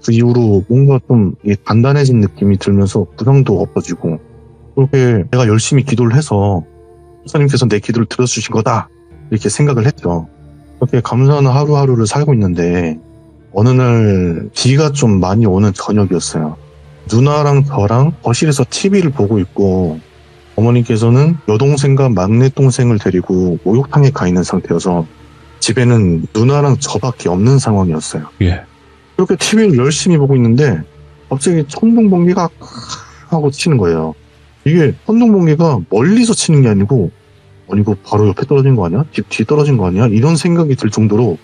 그 이후로 뭔가 좀 단단해진 느낌이 들면서 부상도 없어지고 그렇게 내가 열심히 기도를 해서 목사님께서 내 기도를 들어주신 거다 이렇게 생각을 했죠. 그렇게 감사하는 하루하루를 살고 있는데 어느 날 비가 좀 많이 오는 저녁이었어요. 누나랑 저랑 거실에서 TV를 보고 있고 어머니께서는 여동생과 막내동생을 데리고 목욕탕에 가 있는 상태여서 집에는 누나랑 저밖에 없는 상황이었어요. 예. 그렇게 TV를 열심히 보고 있는데 갑자기 천둥번개가 하고 치는 거예요. 이게 천둥번개가 멀리서 치는 게 아니고 아니 이거 바로 옆에 떨어진 거 아니야? 집 뒤에 떨어진 거 아니야? 이런 생각이 들 정도로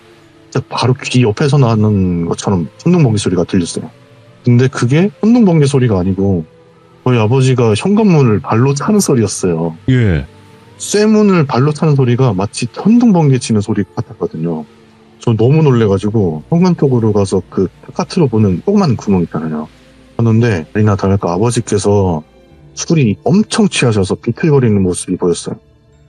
진짜 바로 귀 옆에서 나는 것처럼 천둥번개 소리가 들렸어요. 근데 그게 천둥번개 소리가 아니고 저희 아버지가 현관문을 발로 차는 소리였어요. 예. 쇠문을 발로 차는 소리가 마치 천둥번개 치는 소리 같았거든요. 저 너무 놀래가지고 현관 쪽으로 가서 그 바깥으로 보는 조그만 구멍 있잖아요. 하는데 아니나 다를까 아버지께서 술이 엄청 취하셔서 비틀거리는 모습이 보였어요.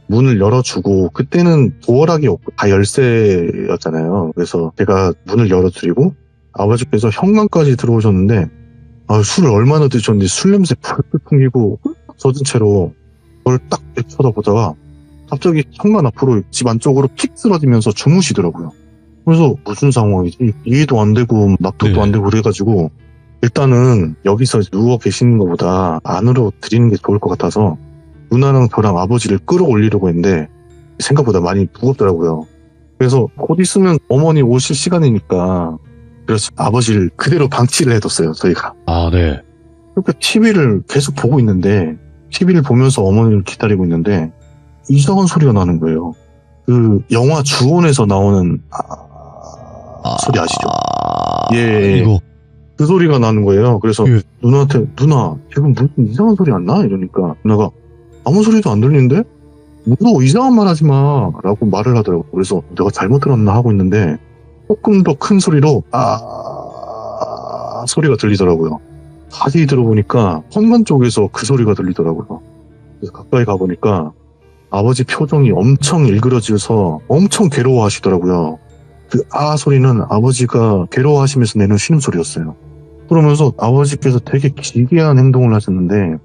문을 열어주고 그때는 도어락이 없고 다 열쇠였잖아요. 그래서 제가 문을 열어드리고 아버지께서 현관까지 들어오셨는데 술을 얼마나 드셨는지 술 냄새 풀풀 풍기고 젖은 채로 그걸 딱 쳐다보다가 갑자기 현관 앞으로 집 안쪽으로 픽 쓰러지면서 주무시더라고요. 그래서 무슨 상황이지? 이해도 안 되고 납득도 네. 안 되고 그래가지고 일단은 여기서 누워 계시는 것보다 안으로 드리는 게 좋을 것 같아서 누나랑 저랑 아버지를 끌어올리려고 했는데 생각보다 많이 무겁더라고요. 그래서 곧 있으면 어머니 오실 시간이니까 그래서 아버지를 그대로 방치를 해뒀어요, 저희가. 아, 네. 그렇게 TV를 계속 보고 있는데 TV를 보면서 어머니를 기다리고 있는데 이상한 소리가 나는 거예요. 그 영화 주온에서 나오는 소리 아시죠? 예. 이거. 그 소리가 나는 거예요. 그래서 예. 누나한테 누나 지금 무슨 이상한 소리 안 나? 이러니까 누나가 아무 소리도 안 들리는데? 무서워 이상한 말 하지 마 라고 말을 하더라고요. 그래서 내가 잘못 들었나 하고 있는데 조금 더 큰 소리로 소리가 들리더라고요. 자세히 들어보니까 현관 쪽에서 그 소리가 들리더라고요. 그래서 가까이 가보니까 아버지 표정이 엄청 일그러져서 엄청 괴로워하시더라고요. 그 소리는 아버지가 괴로워하시면서 내는 신음소리였어요. 그러면서 아버지께서 되게 기괴한 행동을 하셨는데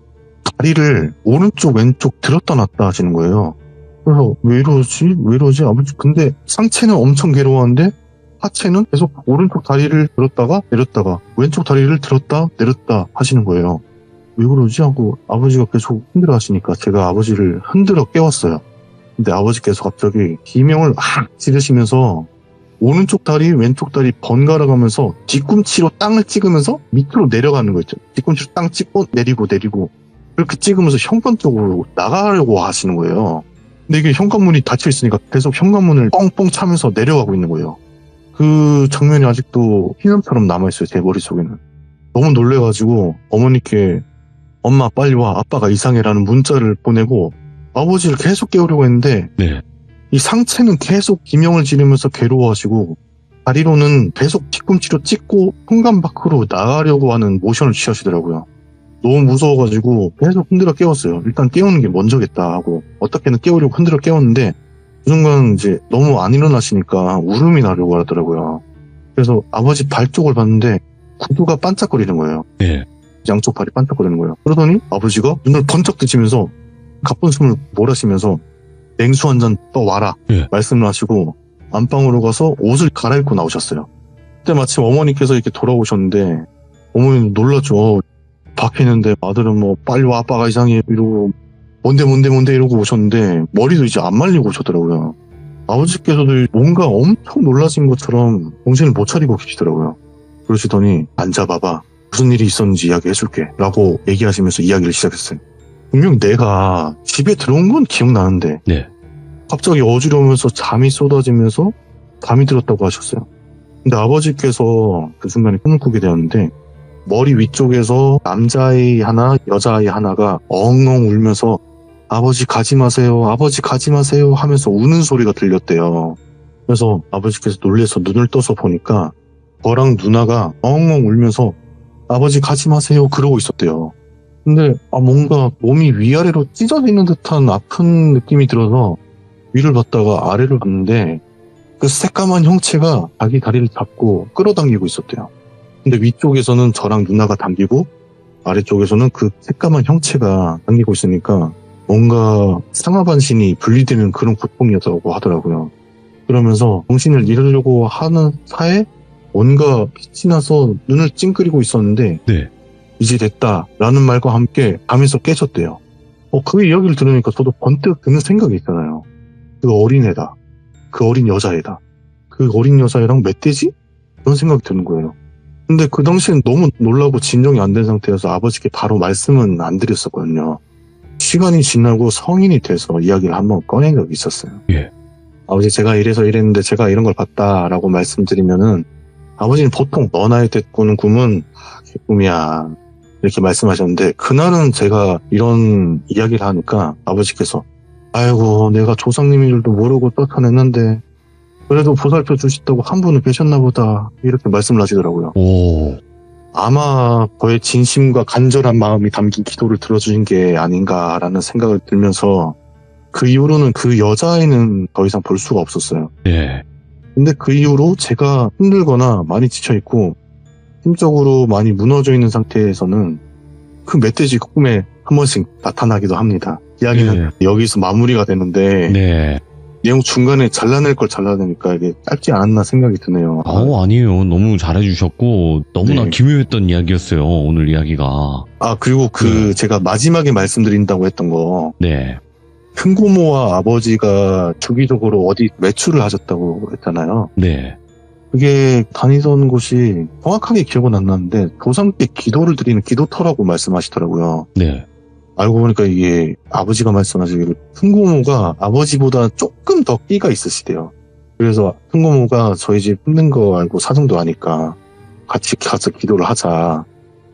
다리를 오른쪽 왼쪽 들었다 놨다 하시는 거예요. 그래서 왜 이러지 아버지. 근데 상체는 엄청 괴로워한데 하체는 계속 오른쪽 다리를 들었다가 내렸다가 왼쪽 다리를 들었다 내렸다 하시는 거예요. 왜 그러지 하고 아버지가 계속 흔들어 하시니까 제가 아버지를 흔들어 깨웠어요. 근데 아버지께서 갑자기 비명을 막 지르시면서 오른쪽 다리 왼쪽 다리 번갈아 가면서 뒤꿈치로 땅을 찍으면서 밑으로 내려가는 거 있죠. 뒤꿈치로 땅 찍고 내리고 그렇게 찍으면서 현관 쪽으로 나가려고 하시는 거예요. 근데 이게 현관문이 닫혀 있으니까 계속 현관문을 뻥뻥 차면서 내려가고 있는 거예요. 그 장면이 아직도 희남처럼 남아있어요, 제 머릿속에는. 너무 놀래가지고 어머니께 엄마 빨리 와, 아빠가 이상해라는 문자를 보내고 아버지를 계속 깨우려고 했는데 네. 이 상체는 계속 비명을 지르면서 괴로워하시고 다리로는 계속 뒤꿈치로 찍고 현관 밖으로 나가려고 하는 모션을 취하시더라고요. 너무 무서워가지고 계속 흔들어 깨웠어요. 일단 깨우는 게 먼저겠다 하고 어떻게든 깨우려고 흔들어 깨웠는데 그 순간 이제 너무 안 일어나시니까 울음이 나려고 하더라고요. 그래서 아버지 발 쪽을 봤는데 구두가 반짝거리는 거예요. 네. 양쪽 발이 반짝거리는 거예요. 그러더니 아버지가 눈을 번쩍 뜨시면서 가쁜 숨을 몰아쉬면서 냉수 한 잔 떠와라 네. 말씀을 하시고 안방으로 가서 옷을 갈아입고 나오셨어요. 그때 마침 어머니께서 이렇게 돌아오셨는데 어머니는 놀랐죠. 밖에 있는데 아들은 뭐 빨리 와 아빠가 이상해 이러고 뭔데 이러고 오셨는데 머리도 이제 안 말리고 오셨더라고요. 아버지께서도 뭔가 엄청 놀라신 것처럼 정신을 못 차리고 계시더라고요. 그러시더니 앉아봐봐 무슨 일이 있었는지 이야기해줄게 라고 얘기하시면서 이야기를 시작했어요. 분명 내가 집에 들어온 건 기억나는데 네. 갑자기 어지러우면서 잠이 쏟아지면서 잠이 들었다고 하셨어요. 근데 아버지께서 그 순간에 꿈을 꾸게 되었는데 머리 위쪽에서 남자아이 하나, 여자아이 하나가 엉엉 울면서 아버지 가지 마세요, 아버지 가지 마세요 하면서 우는 소리가 들렸대요. 그래서 아버지께서 놀래서 눈을 떠서 보니까 저랑 누나가 엉엉 울면서 아버지 가지 마세요 그러고 있었대요. 근데 뭔가 몸이 위아래로 찢어져 있는 듯한 아픈 느낌이 들어서 위를 봤다가 아래를 봤는데 그 새까만 형체가 자기 다리를 잡고 끌어당기고 있었대요. 근데 위쪽에서는 저랑 누나가 당기고 아래쪽에서는 그 새까만 형체가 당기고 있으니까 뭔가 상하반신이 분리되는 그런 고통이었다고 하더라고요. 그러면서 정신을 잃으려고 하는 사이에 뭔가 빛이 나서 눈을 찡그리고 있었는데 네. 이제 됐다라는 말과 함께 잠에서 깨졌대요. 그 이야기를 들으니까 저도 번뜩 드는 생각이 있잖아요. 그 어린애다. 그 어린 여자애다. 그 어린 여자애랑 멧돼지? 그런 생각이 드는 거예요. 근데 그 당시엔 너무 놀라고 진정이 안 된 상태여서 아버지께 바로 말씀은 안 드렸었거든요. 시간이 지나고 성인이 돼서 이야기를 한번 꺼낸 적이 있었어요. 예. 아버지 제가 이래서 이랬는데 제가 이런 걸 봤다라고 말씀드리면은 아버지는 보통 너 나이 때 꾸는 꿈은 개꿈이야 이렇게 말씀하셨는데 그날은 제가 이런 이야기를 하니까 아버지께서 아이고 내가 조상님 일도 모르고 쫓아냈는데 그래도 보살펴 주시다고 한 분은 계셨나 보다 이렇게 말씀을 하시더라고요. 오. 아마 저의 진심과 간절한 마음이 담긴 기도를 들어주신 게 아닌가라는 생각을 들면서 그 이후로는 그 여자아이는 더 이상 볼 수가 없었어요. 예. 근데 그 이후로 제가 힘들거나 많이 지쳐있고 심적으로 많이 무너져 있는 상태에서는 그 멧돼지 꿈에 한 번씩 나타나기도 합니다. 이야기는 여기서 마무리가 되는데 네. 내용 중간에 잘라낼 걸 잘라내니까 이게 짧지 않았나 생각이 드네요. 아니에요. 너무 잘해주셨고 너무나 네. 기묘했던 이야기였어요. 오늘 이야기가. 그리고 제가 마지막에 말씀드린다고 했던 거 네. 큰 고모와 아버지가 주기적으로 어디 외출을 하셨다고 했잖아요. 네. 그게 다니던 곳이 정확하게 기억은 안 나는데 조상께 기도를 드리는 기도터라고 말씀하시더라고요. 네. 알고 보니까 이게 아버지가 말씀하시기를 큰 고모가 아버지보다 조금 더 끼가 있으시대요. 그래서 큰 고모가 저희 집 힘든 거 알고 사정도 아니까 같이 가서 기도를 하자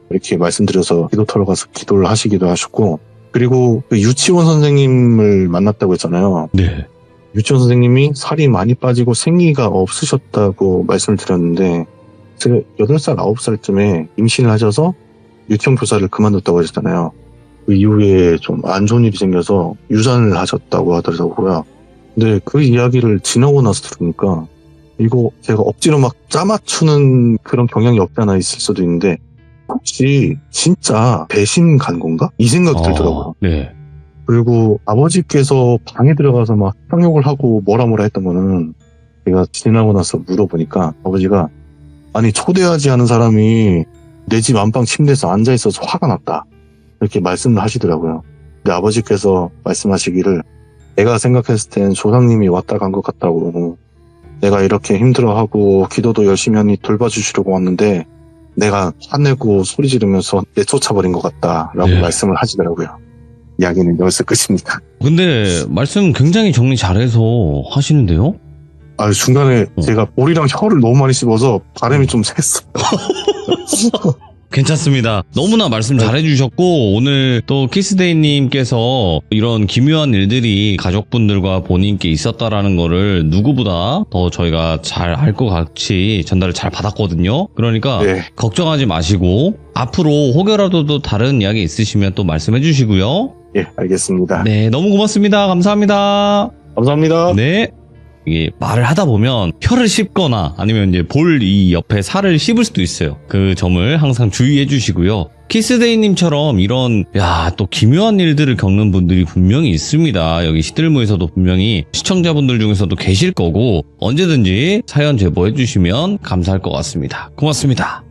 이렇게 말씀드려서 기도터로 가서 기도를 하시기도 하셨고 그리고 그 유치원 선생님을 만났다고 했잖아요. 네. 유치원 선생님이 살이 많이 빠지고 생기가 없으셨다고 말씀을 드렸는데 제가 8살, 9살쯤에 임신을 하셔서 유치원 교사를 그만뒀다고 하셨잖아요. 그 이후에 좀 안 좋은 일이 생겨서 유산을 하셨다고 하더라고요. 근데 그 이야기를 지나고 나서 들으니까 이거 제가 억지로 막 짜맞추는 그런 경향이 없지 않아 있을 수도 있는데 혹시 진짜 배신 간 건가? 이 생각이 들더라고요. 네. 그리고 아버지께서 방에 들어가서 막 상욕을 하고 뭐라 했던 거는 제가 지나고 나서 물어보니까 아버지가 아니 초대하지 않은 사람이 내 집 안방 침대에서 앉아있어서 화가 났다 이렇게 말씀을 하시더라고요. 근데 아버지께서 말씀하시기를 내가 생각했을 땐 조상님이 왔다 간 것 같다고 내가 이렇게 힘들어하고 기도도 열심히 하니 돌봐주시려고 왔는데 내가 화내고 소리 지르면서 내쫓아버린 것 같다라고 네. 말씀을 하시더라고요. 이야기는 여기서 끝입니다. 근데 말씀 굉장히 정리 잘해서 하시는데요? 중간에 제가 볼이랑 혀를 너무 많이 씹어서 발음이 좀 샜어요. 괜찮습니다. 너무나 말씀 잘해주셨고 오늘 또 키스데이님께서 이런 기묘한 일들이 가족분들과 본인께 있었다라는 거를 누구보다 더 저희가 잘 알 것 같이 전달을 잘 받았거든요. 그러니까 네. 걱정하지 마시고 앞으로 혹여라도 또 다른 이야기 있으시면 또 말씀해 주시고요. 예, 알겠습니다. 네, 너무 고맙습니다. 감사합니다. 감사합니다. 네. 이게 말을 하다 보면 혀를 씹거나 아니면 이제 볼 이 옆에 살을 씹을 수도 있어요. 그 점을 항상 주의해 주시고요. 키스데이님처럼 이런 또 기묘한 일들을 겪는 분들이 분명히 있습니다. 여기 시들무에서도 분명히 시청자분들 중에서도 계실 거고 언제든지 사연 제보해 주시면 감사할 것 같습니다. 고맙습니다.